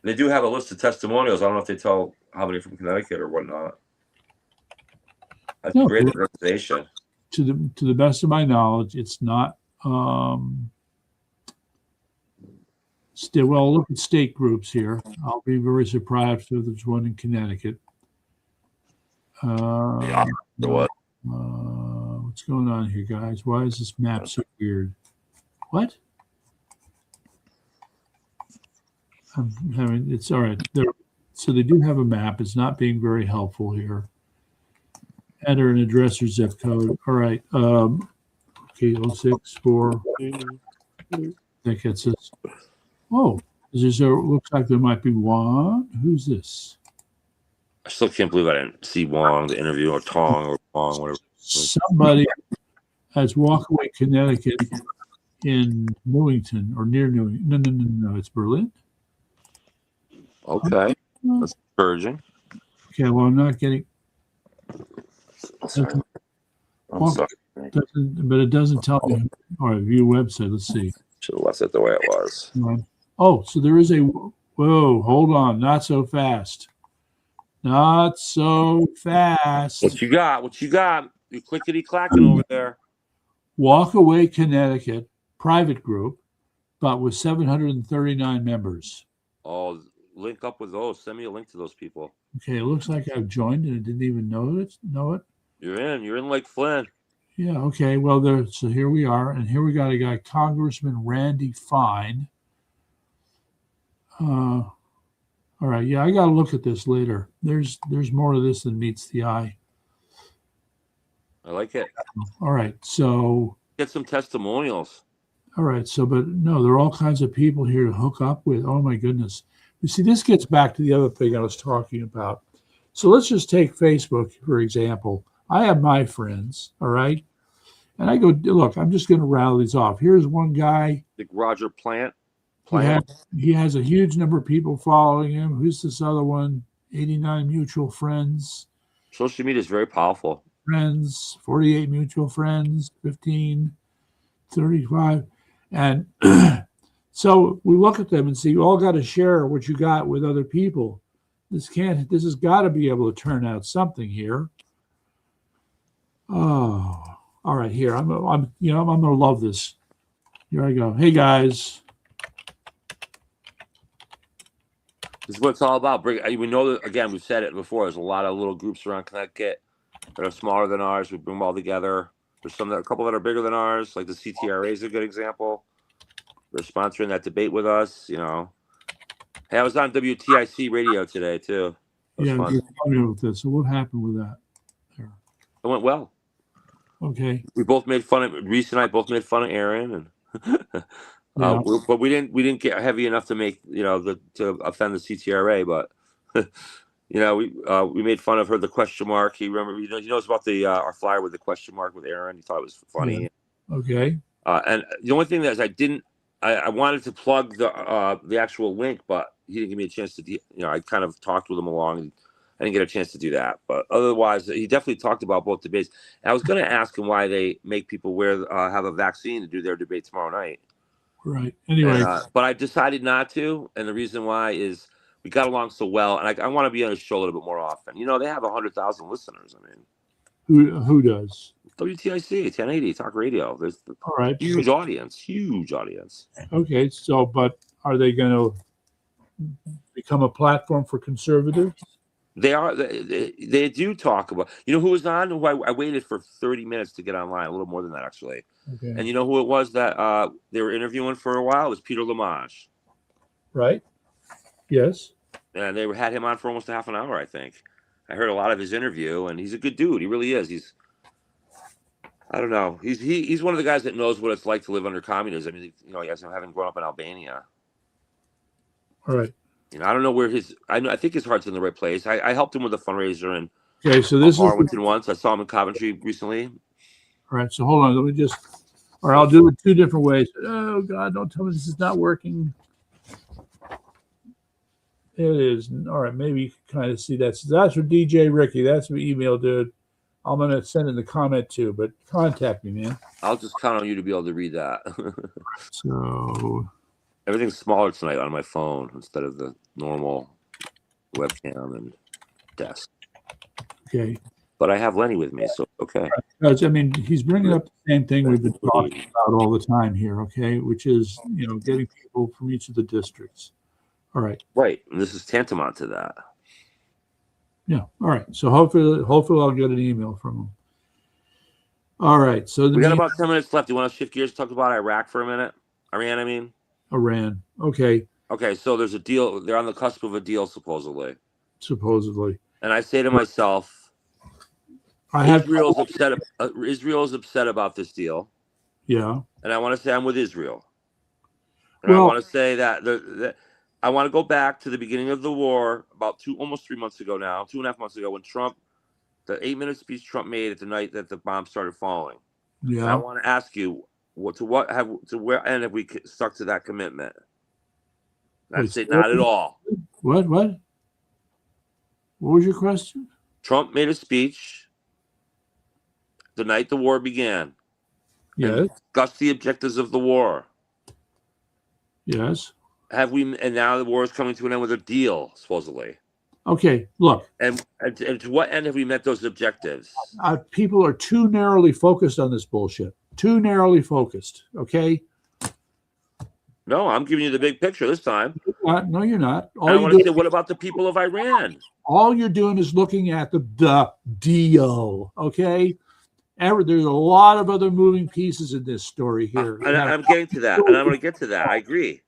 They do have a list of testimonials. I don't know if they tell how many from Connecticut or whatnot. That's a great organization.
To the best of my knowledge, it's not. Well, look at state groups here. I'll be very surprised if there's one in Connecticut. What's going on here, guys? Why is this map so weird? What? It's all right. So they do have a map. It's not being very helpful here. Enter an address or zip code. All right. Okay, 064. That gets us. Oh, looks like there might be one. Who's this?
I still can't believe I didn't see Wong, the interview, or Tong, or Wong, whatever.
Somebody has Walkaway, Connecticut, in Newington or near Newington. No, it's Berlin.
Okay, that's encouraging.
Okay, well, I'm not getting.
Sorry.
But it doesn't tell me. All right, view website. Let's see.
Should have left it the way it was.
Oh, so there is a. Whoa, hold on. Not so fast. Not so fast.
What you got? What you got? You clickety-clacking over there.
Walkaway, Connecticut, private group, but with 739 members.
Oh, link up with those. Send me a link to those people.
Okay, it looks like I've joined and I didn't even know it.
You're in Lake Flynn.
Yeah, okay. Well, so here we are. And here we got a guy, Congressman Randy Fine. All right. Yeah, I got to look at this later. There's more to this than meets the eye.
I like it.
All right. So
get some testimonials.
All right. So, but no, there are all kinds of people here to hook up with. Oh my goodness. You see, this gets back to the other thing I was talking about. So let's just take Facebook, for example. I have my friends. All right. And I go, look, I'm just going to rattle these off. Here's one guy.
Like Roger Plant.
He has a huge number of people following him. Who's this other one? 89 mutual friends.
Social media is very powerful.
Friends, 48 mutual friends, 15, 35. And so we look at them and see, you all got to share what you got with other people. This has got to be able to turn out something here. Oh, all right. Here, I'm going to love this. Here I go. Hey guys.
This is what it's all about. We know that, again, we've said it before. There's a lot of little groups around Connecticut that are smaller than ours. We bring them all together. There's a couple that are bigger than ours, like the CTRA is a good example. They're sponsoring that debate with us, Hey, I was on WTIC radio today, too.
Yeah, with this. So what happened with that?
There. It went well.
Okay.
We both made fun of Reese and I both made fun of Aaron, and
Yeah.
But we didn't get heavy enough to make to offend the CTRA. But we made fun of her, the question mark. He knows about the our flyer with the question mark with Aaron. He thought it was funny.
Yeah. Okay.
And the only thing that is I wanted to plug the actual link, but he didn't give me a chance to. I kind of talked with him along, and I didn't get a chance to do that. But otherwise, he definitely talked about both debates. And I was going to ask him why they make people have a vaccine to do their debate tomorrow night.
Right. Anyway,
but I decided not to, and the reason why is we got along so well, and I want to be on his show a little bit more often. They have 100,000 listeners. I
mean, who does?
WTIC 1080 Talk Radio. There's
all right.
Huge audience.
Okay, so but are they going to become a platform for conservatives?
They are. They do talk about. Who was on? Who I waited for 30 minutes to get online. A little more than that, actually. Okay. And you know who it was that they were interviewing for a while? It was Peter Lamage.
Right. Yes.
And they had him on for almost a half an hour, I think. I heard a lot of his interview, and he's a good dude. He really is. I don't know. He's one of the guys that knows what it's like to live under communism. I mean, having grown up in Albania.
All right.
I don't know where I think his heart's in the right place. I helped him with a fundraiser in
Arlington
once. I saw him in Coventry recently.
All right, so hold on. Let me just, or I'll do it two different ways. Oh God, don't tell me this is not working. It is. All right, maybe you can kind of see that. So that's for DJ Ricky. That's my email, dude. I'm going to send in the comment too, but contact me, man.
I'll just count on you to be able to read that.
So
everything's smaller tonight on my phone instead of the normal webcam and desk.
Okay.
But I have Lenny with me, so okay.
Because, I mean, he's bringing up the same thing we've been talking about all the time here, okay? Which is, getting people from each of the districts. All right.
Right. And this is tantamount to that.
Yeah. All right. So hopefully I'll get an email from him. All right. So
we got about 10 minutes left. Do you want to shift gears, talk about Iraq for a minute? Iran. Okay.
Okay.
So there's a deal. They're on the cusp of a deal, supposedly.
And
I say to myself, Israel's upset about this deal.
Yeah.
And I want to say I'm with Israel. And I want to say that I want to go back to the beginning of the war about almost 3 months ago now, 2.5 months ago, when the 8-minute speech Trump made at the night that the bomb started falling.
Yeah.
And I want to ask you, to where end have we stuck to that commitment? And I'd say not at all.
What? What was your question?
Trump made a speech the night the war began.
Yes.
And discussed the objectives of the war.
Yes.
And now the war is coming to an end with a deal, supposedly.
Okay, look.
And to what end have we met those objectives?
People are too narrowly focused on this bullshit. Too narrowly focused, okay?
No, I'm giving you the big picture this time.
No, you're not.
I want to say, what about the people of Iran?
All you're doing is looking at the deal, okay? There's a lot of other moving pieces in this story here.
I'm getting to that, and I'm going to get to that. I agree.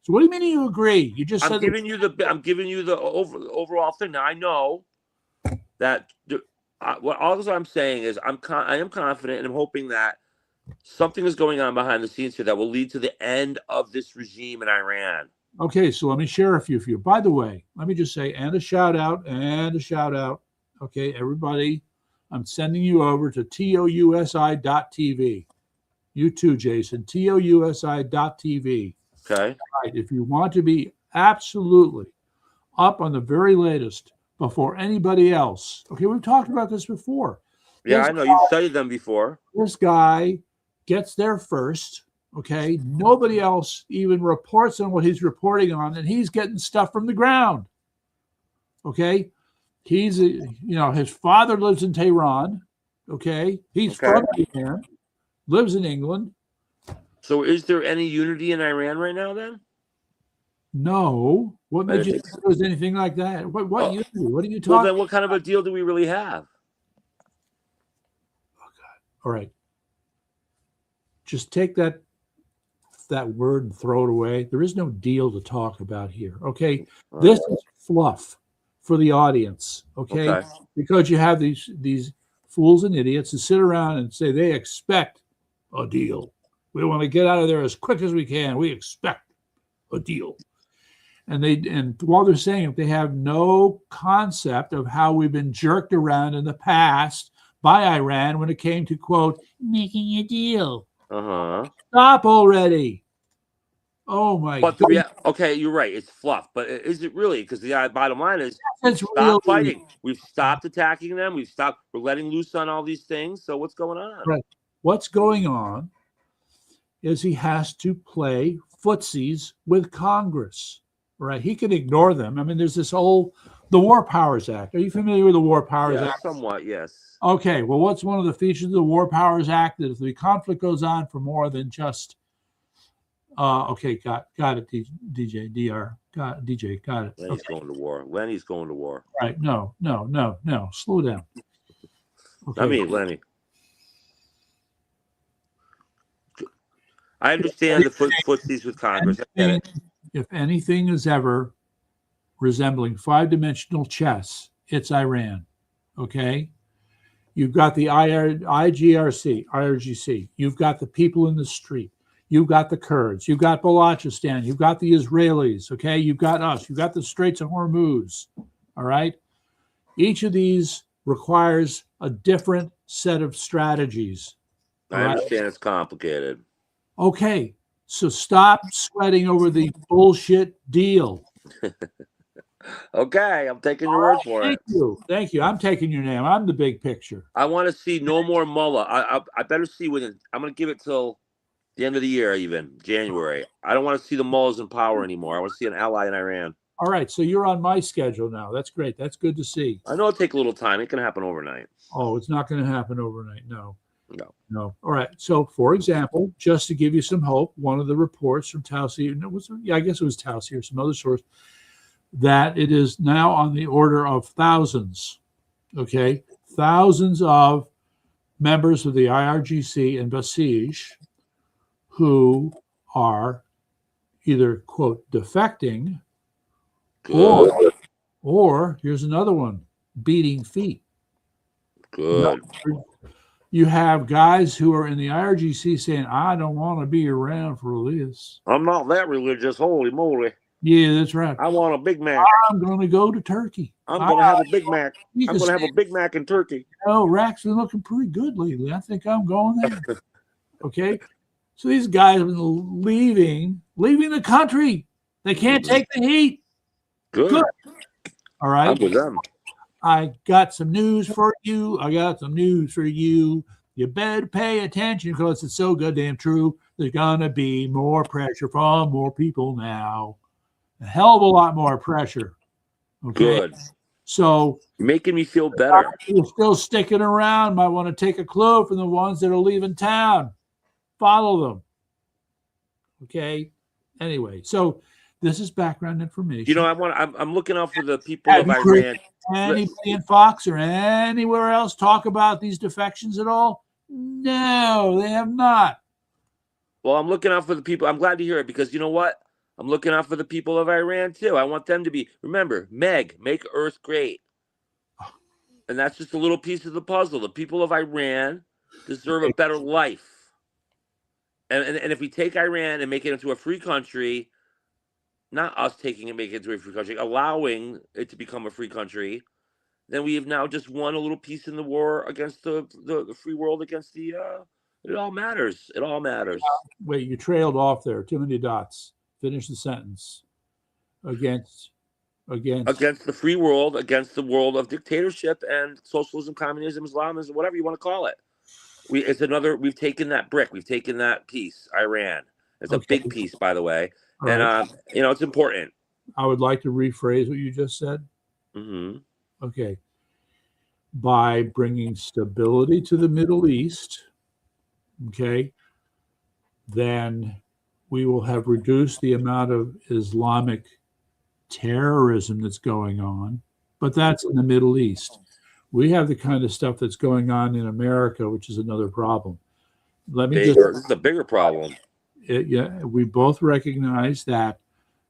So what do you mean you agree? You just
I'm giving you the overall thing. Now I know that all I'm saying is I am confident and I'm hoping that something is going on behind the scenes here that will lead to the end of this regime in Iran.
Okay, so let me share a few for you. By the way, let me just say, and a shout out. Okay, everybody, I'm sending you over to tousi.tv. You too, Jason. tousi.tv.
Okay.
Right. If you want to be absolutely up on the very latest before anybody else. Okay, we've talked about this before.
Yeah, I know. You've studied them before.
This guy gets there first. Okay. Nobody else even reports on what he's reporting on, and he's getting stuff from the ground. Okay. His father lives in Tehran. Okay. He's from Iran, lives in England.
So is there any unity in Iran right now then?
No. What made you think there was anything like that? What unity? What are you talking about?
Well, then what kind of a deal do we really have?
Oh, God. All right. Just take that word and throw it away. There is no deal to talk about here. Okay. This is fluff for the audience. Okay. Because you have these fools and idiots who sit around and say they expect a deal. We want to get out of there as quick as we can. We expect a deal. And while they're saying it, they have no concept of how we've been jerked around in the past by Iran when it came to, quote, making a deal. Stop already. Oh my God.
Okay, you're right. It's fluff, but is it really? Because the bottom line is
It's
stop fighting. We've stopped attacking them. We're letting loose on all these things. So what's going on?
Right. What's going on is he has to play footsies with Congress. Right. He can ignore them. I mean, there's the War Powers Act. Are you familiar with the War Powers Act?
Somewhat, yes.
Okay. Well, what's one of the features of the War Powers Act? That if the conflict goes on for more than just okay, got it, DJ, DR, got it.
Lenny's going to war. Lenny's going to war.
Right. No. Slow down. Okay.
I mean, Lenny. I understand the footsies with Congress. I get it.
If anything is ever resembling five-dimensional chess, it's Iran. Okay? You've got the IRGC. You've got the people in the street. You've got the Kurds. You've got Balochistan. You've got the Israelis. Okay? You've got us. You've got the Straits of Hormuz. All right? Each of these requires a different set of strategies.
I understand it's complicated.
Okay. So stop sweating over the bullshit deal.
Okay, I'm taking your word for it.
Thank you. I'm taking your name. I'm the big picture.
I want to see no more Mullah. I better see I'm going to give it till the end of the year, even January. I don't want to see the mullahs in power anymore. I want to see an ally in Iran.
All right, so you're on my schedule now. That's great. That's good to see.
I know it'll take a little time. It can happen overnight.
Oh, it's not going to happen overnight. No.
No.
All right. So, for example, just to give you some hope, one of the reports from Taussie, I guess it was Taussie or some other source, that it is now on the order of thousands. Okay, thousands of members of the IRGC and Basij who are either, quote, defecting, or here's another one, beating feet.
Good.
You have guys who are in the IRGC saying, I don't want to be around for this.
I'm not that religious. Holy moly.
Yeah, that's right.
I want a Big Mac.
I'm going to go to Turkey.
I'm going to have a Big Mac. I'm going to have a Big Mac in Turkey.
Oh, Iraq's been looking pretty good lately. I think I'm going there. Okay. So these guys have been leaving the country. They can't take the heat.
Good.
All right.
I'm with them.
I got some news for you. You better pay attention because it's so goddamn true. There's going to be more pressure from more people now. A hell of a lot more pressure. Okay.
Good.
So
you're making me feel better.
You're still sticking around. Might want to take a clue from the ones that are leaving town. Follow them. Okay. Anyway, so this is background information.
You know, I'm looking out for the people of Iran.
Anybody in Fox or anywhere else talk about these defections at all? No, they have not.
Well, I'm looking out for the people. I'm glad to hear it because you know what? I'm looking out for the people of Iran too. I want them to be, remember, make Earth great. And that's just a little piece of the puzzle. The people of Iran deserve a better life. And if we take Iran and make it into a free country, not us taking it, making it into a free country, allowing it to become a free country, then we have now just won a little piece in the war against the free world, against the, it all matters. It all matters.
Wait, you trailed off there. Too many dots. Finish the sentence. Against
the free world, against the world of dictatorship and socialism, communism, Islamism, whatever you want to call it. We've taken that brick. We've taken that piece, Iran. It's a big piece, by the way. All and, right. It's important.
I would like to rephrase what you just said.
Mm-hmm.
Okay. By bringing stability to the Middle East, okay, then we will have reduced the amount of Islamic terrorism that's going on, but that's in the Middle East. We have the kind of stuff that's going on in America, which is another problem.
This is a bigger problem.
We both recognize that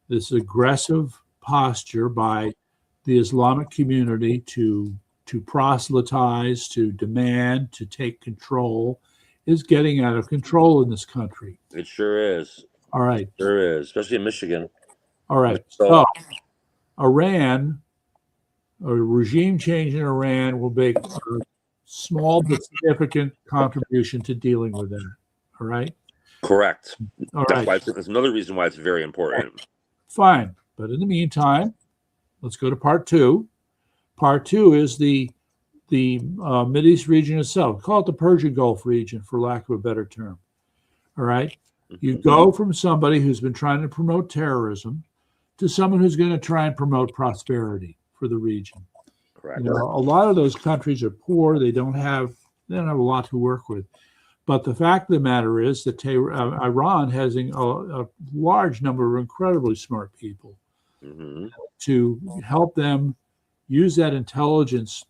this aggressive posture by the Islamic community to proselytize, to demand, to take control is getting out of control in this country.
It sure is.
All right.
Sure is, especially in Michigan.
All right. So Iran, a regime change in Iran will make a small but significant contribution to dealing with that. All right.
Correct.
All
That's
right.
why that's another reason why it's very important.
Fine. But in the meantime, let's go to part two. Part two is the Mideast region itself. Call it the Persian Gulf region, for lack of a better term. All right. You go from somebody who's been trying to promote terrorism to someone who's going to try and promote prosperity for the region.
Correct.
You know, a lot of those countries are poor. They don't have a lot to work with. But the fact of the matter is that Iran has a large number of incredibly smart people to help them use that intelligence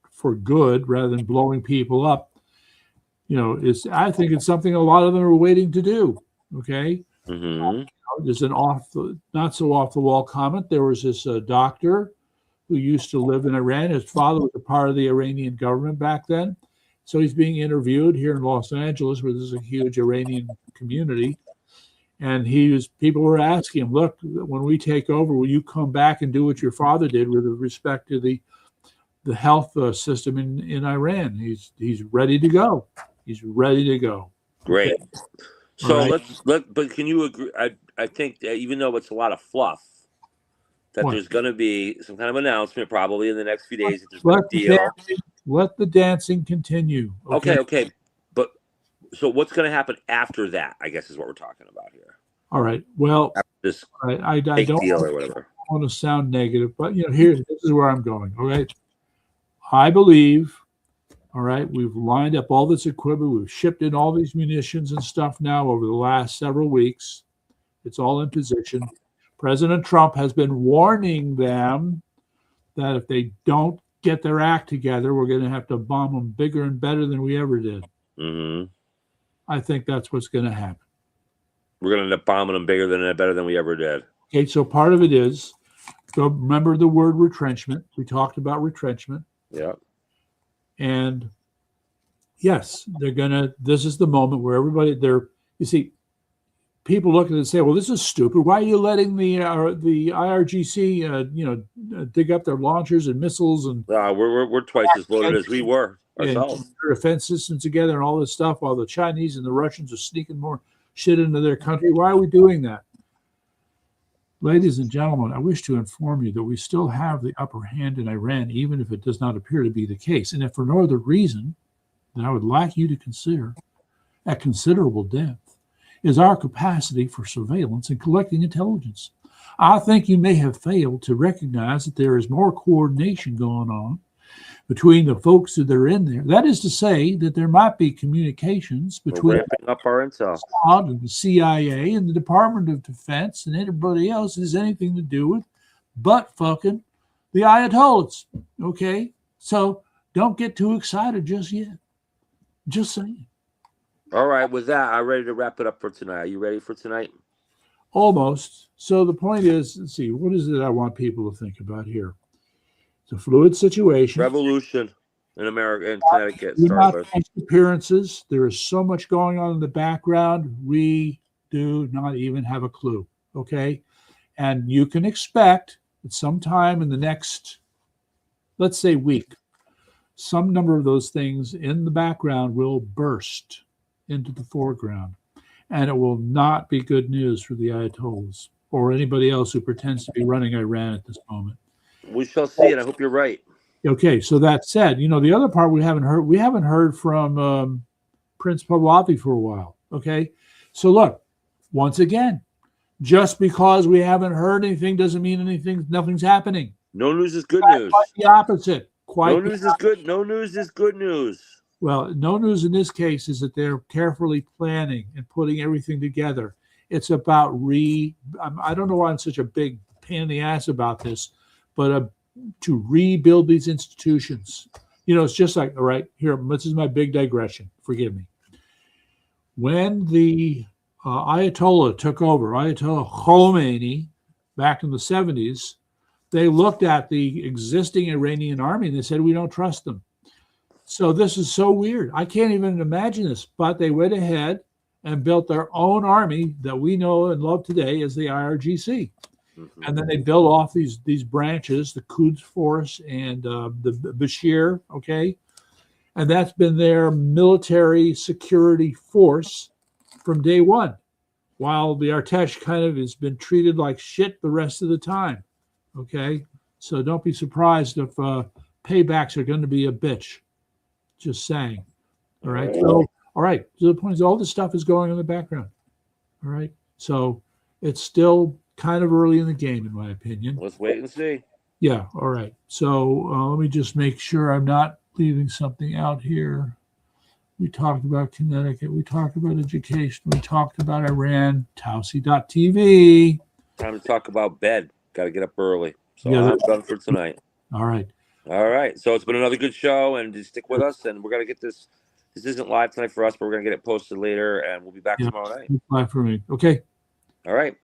for good rather than blowing people up. You know, I think it's something a lot of them are waiting to do. Okay. There's an not so off the wall comment. There was this doctor who used to live in Iran. His father was a part of the Iranian government back then. So he's being interviewed here in Los Angeles, where there's a huge Iranian community. And people were asking him, look, when we take over, will you come back and do what your father did with respect to the health system in Iran? He's ready to go. He's ready to go.
Great. Okay. So
right.
but can you agree? I think that even though it's a lot of fluff, that there's going to be some kind of announcement probably in the next few days. That there's a deal.
Let the dancing continue.
Okay. But so what's going to happen after that, I guess, is what we're talking about here.
All right. Well,
this
I don't
deal or whatever.
Want to sound negative, but this is where I'm going. All right. I believe, all right, we've lined up all this equipment. We've shipped in all these munitions and stuff now over the last several weeks. It's all in position. President Trump has been warning them that if they don't get their act together, we're going to have to bomb them bigger and better than we ever did. I think that's what's going to happen.
We're going to end up bombing them better than we ever did.
Okay, so part of it is, remember the word retrenchment. We talked about retrenchment.
Yeah.
And yes, this is the moment where you see, people look at it and say, well, this is stupid. Why are you letting the IRGC, dig up their launchers and missiles? And
we're twice as loaded as we were ourselves.
And their defense systems together and all this stuff while the Chinese and the Russians are sneaking more shit into their country. Why are we doing that? Ladies and gentlemen, I wish to inform you that we still have the upper hand in Iran, even if it does not appear to be the case. And if for no other reason, then I would like you to consider at considerable depth is our capacity for surveillance and collecting intelligence. I think you may have failed to recognize that there is more coordination going on between the folks that are in there. That is to say that there might be communications between
ramping up our intel
and the CIA and the Department of Defense and anybody else that has anything to do with butt fucking the Ayatollahs. Okay? So don't get too excited just yet. Just saying.
All right, with that, I'm ready to wrap it up for tonight. Are you ready for tonight?
Almost. So the point is, let's see, what is it I want people to think about here? It's a fluid situation.
Revolution in America, in Connecticut.
Do not make appearances. There is so much going on in the background. We do not even have a clue. Okay? And you can expect that sometime in the next, let's say, week, some number of those things in the background will burst into the foreground. And it will not be good news for the Ayatollahs or anybody else who pretends to be running Iran at this moment.
We shall see, and I hope you're right.
Okay, so that said, the other part we haven't heard from Prince Pahlavi for a while. Okay, so look, once again, just because we haven't heard anything doesn't mean nothing's happening.
No news is good news.
Quite the opposite.
No news is good. No news is good news.
Well, no news in this case is that they're carefully planning and putting everything together. It's about I don't know why I'm such a big pain in the ass about this, but to rebuild these institutions. It's just like, all right, here, this is my big digression. Forgive me. When the Ayatollah took over, Ayatollah Khomeini, back in the 70s, they looked at the existing Iranian army and they said, we don't trust them. So this is so weird. I can't even imagine this. But they went ahead and built their own army that we know and love today as the IRGC.
Mm-hmm.
And then they built off these branches, the Quds Force and the Bashir, okay? And that's been their military security force from day one, while the Artesh kind of has been treated like shit the rest of the time, okay? So don't be surprised if paybacks are going to be a bitch. Just saying. All right. So, all right. So the point is, all this stuff is going in the background. All right. So it's still kind of early in the game, in my opinion.
Let's wait and see.
Yeah. All right. So let me just make sure I'm not leaving something out here. We talked about Connecticut. We talked about education. We talked about Iran. Tausi.tv.
Time to talk about bed. Got to get up early. So
Yeah,
I'm done for tonight.
All right.
All right. So it's been another good show, and just stick with us. And we're gonna get this. This isn't live tonight for us, but we're gonna get it posted later, and we'll be back tomorrow night.
Bye for me. Okay.
All right.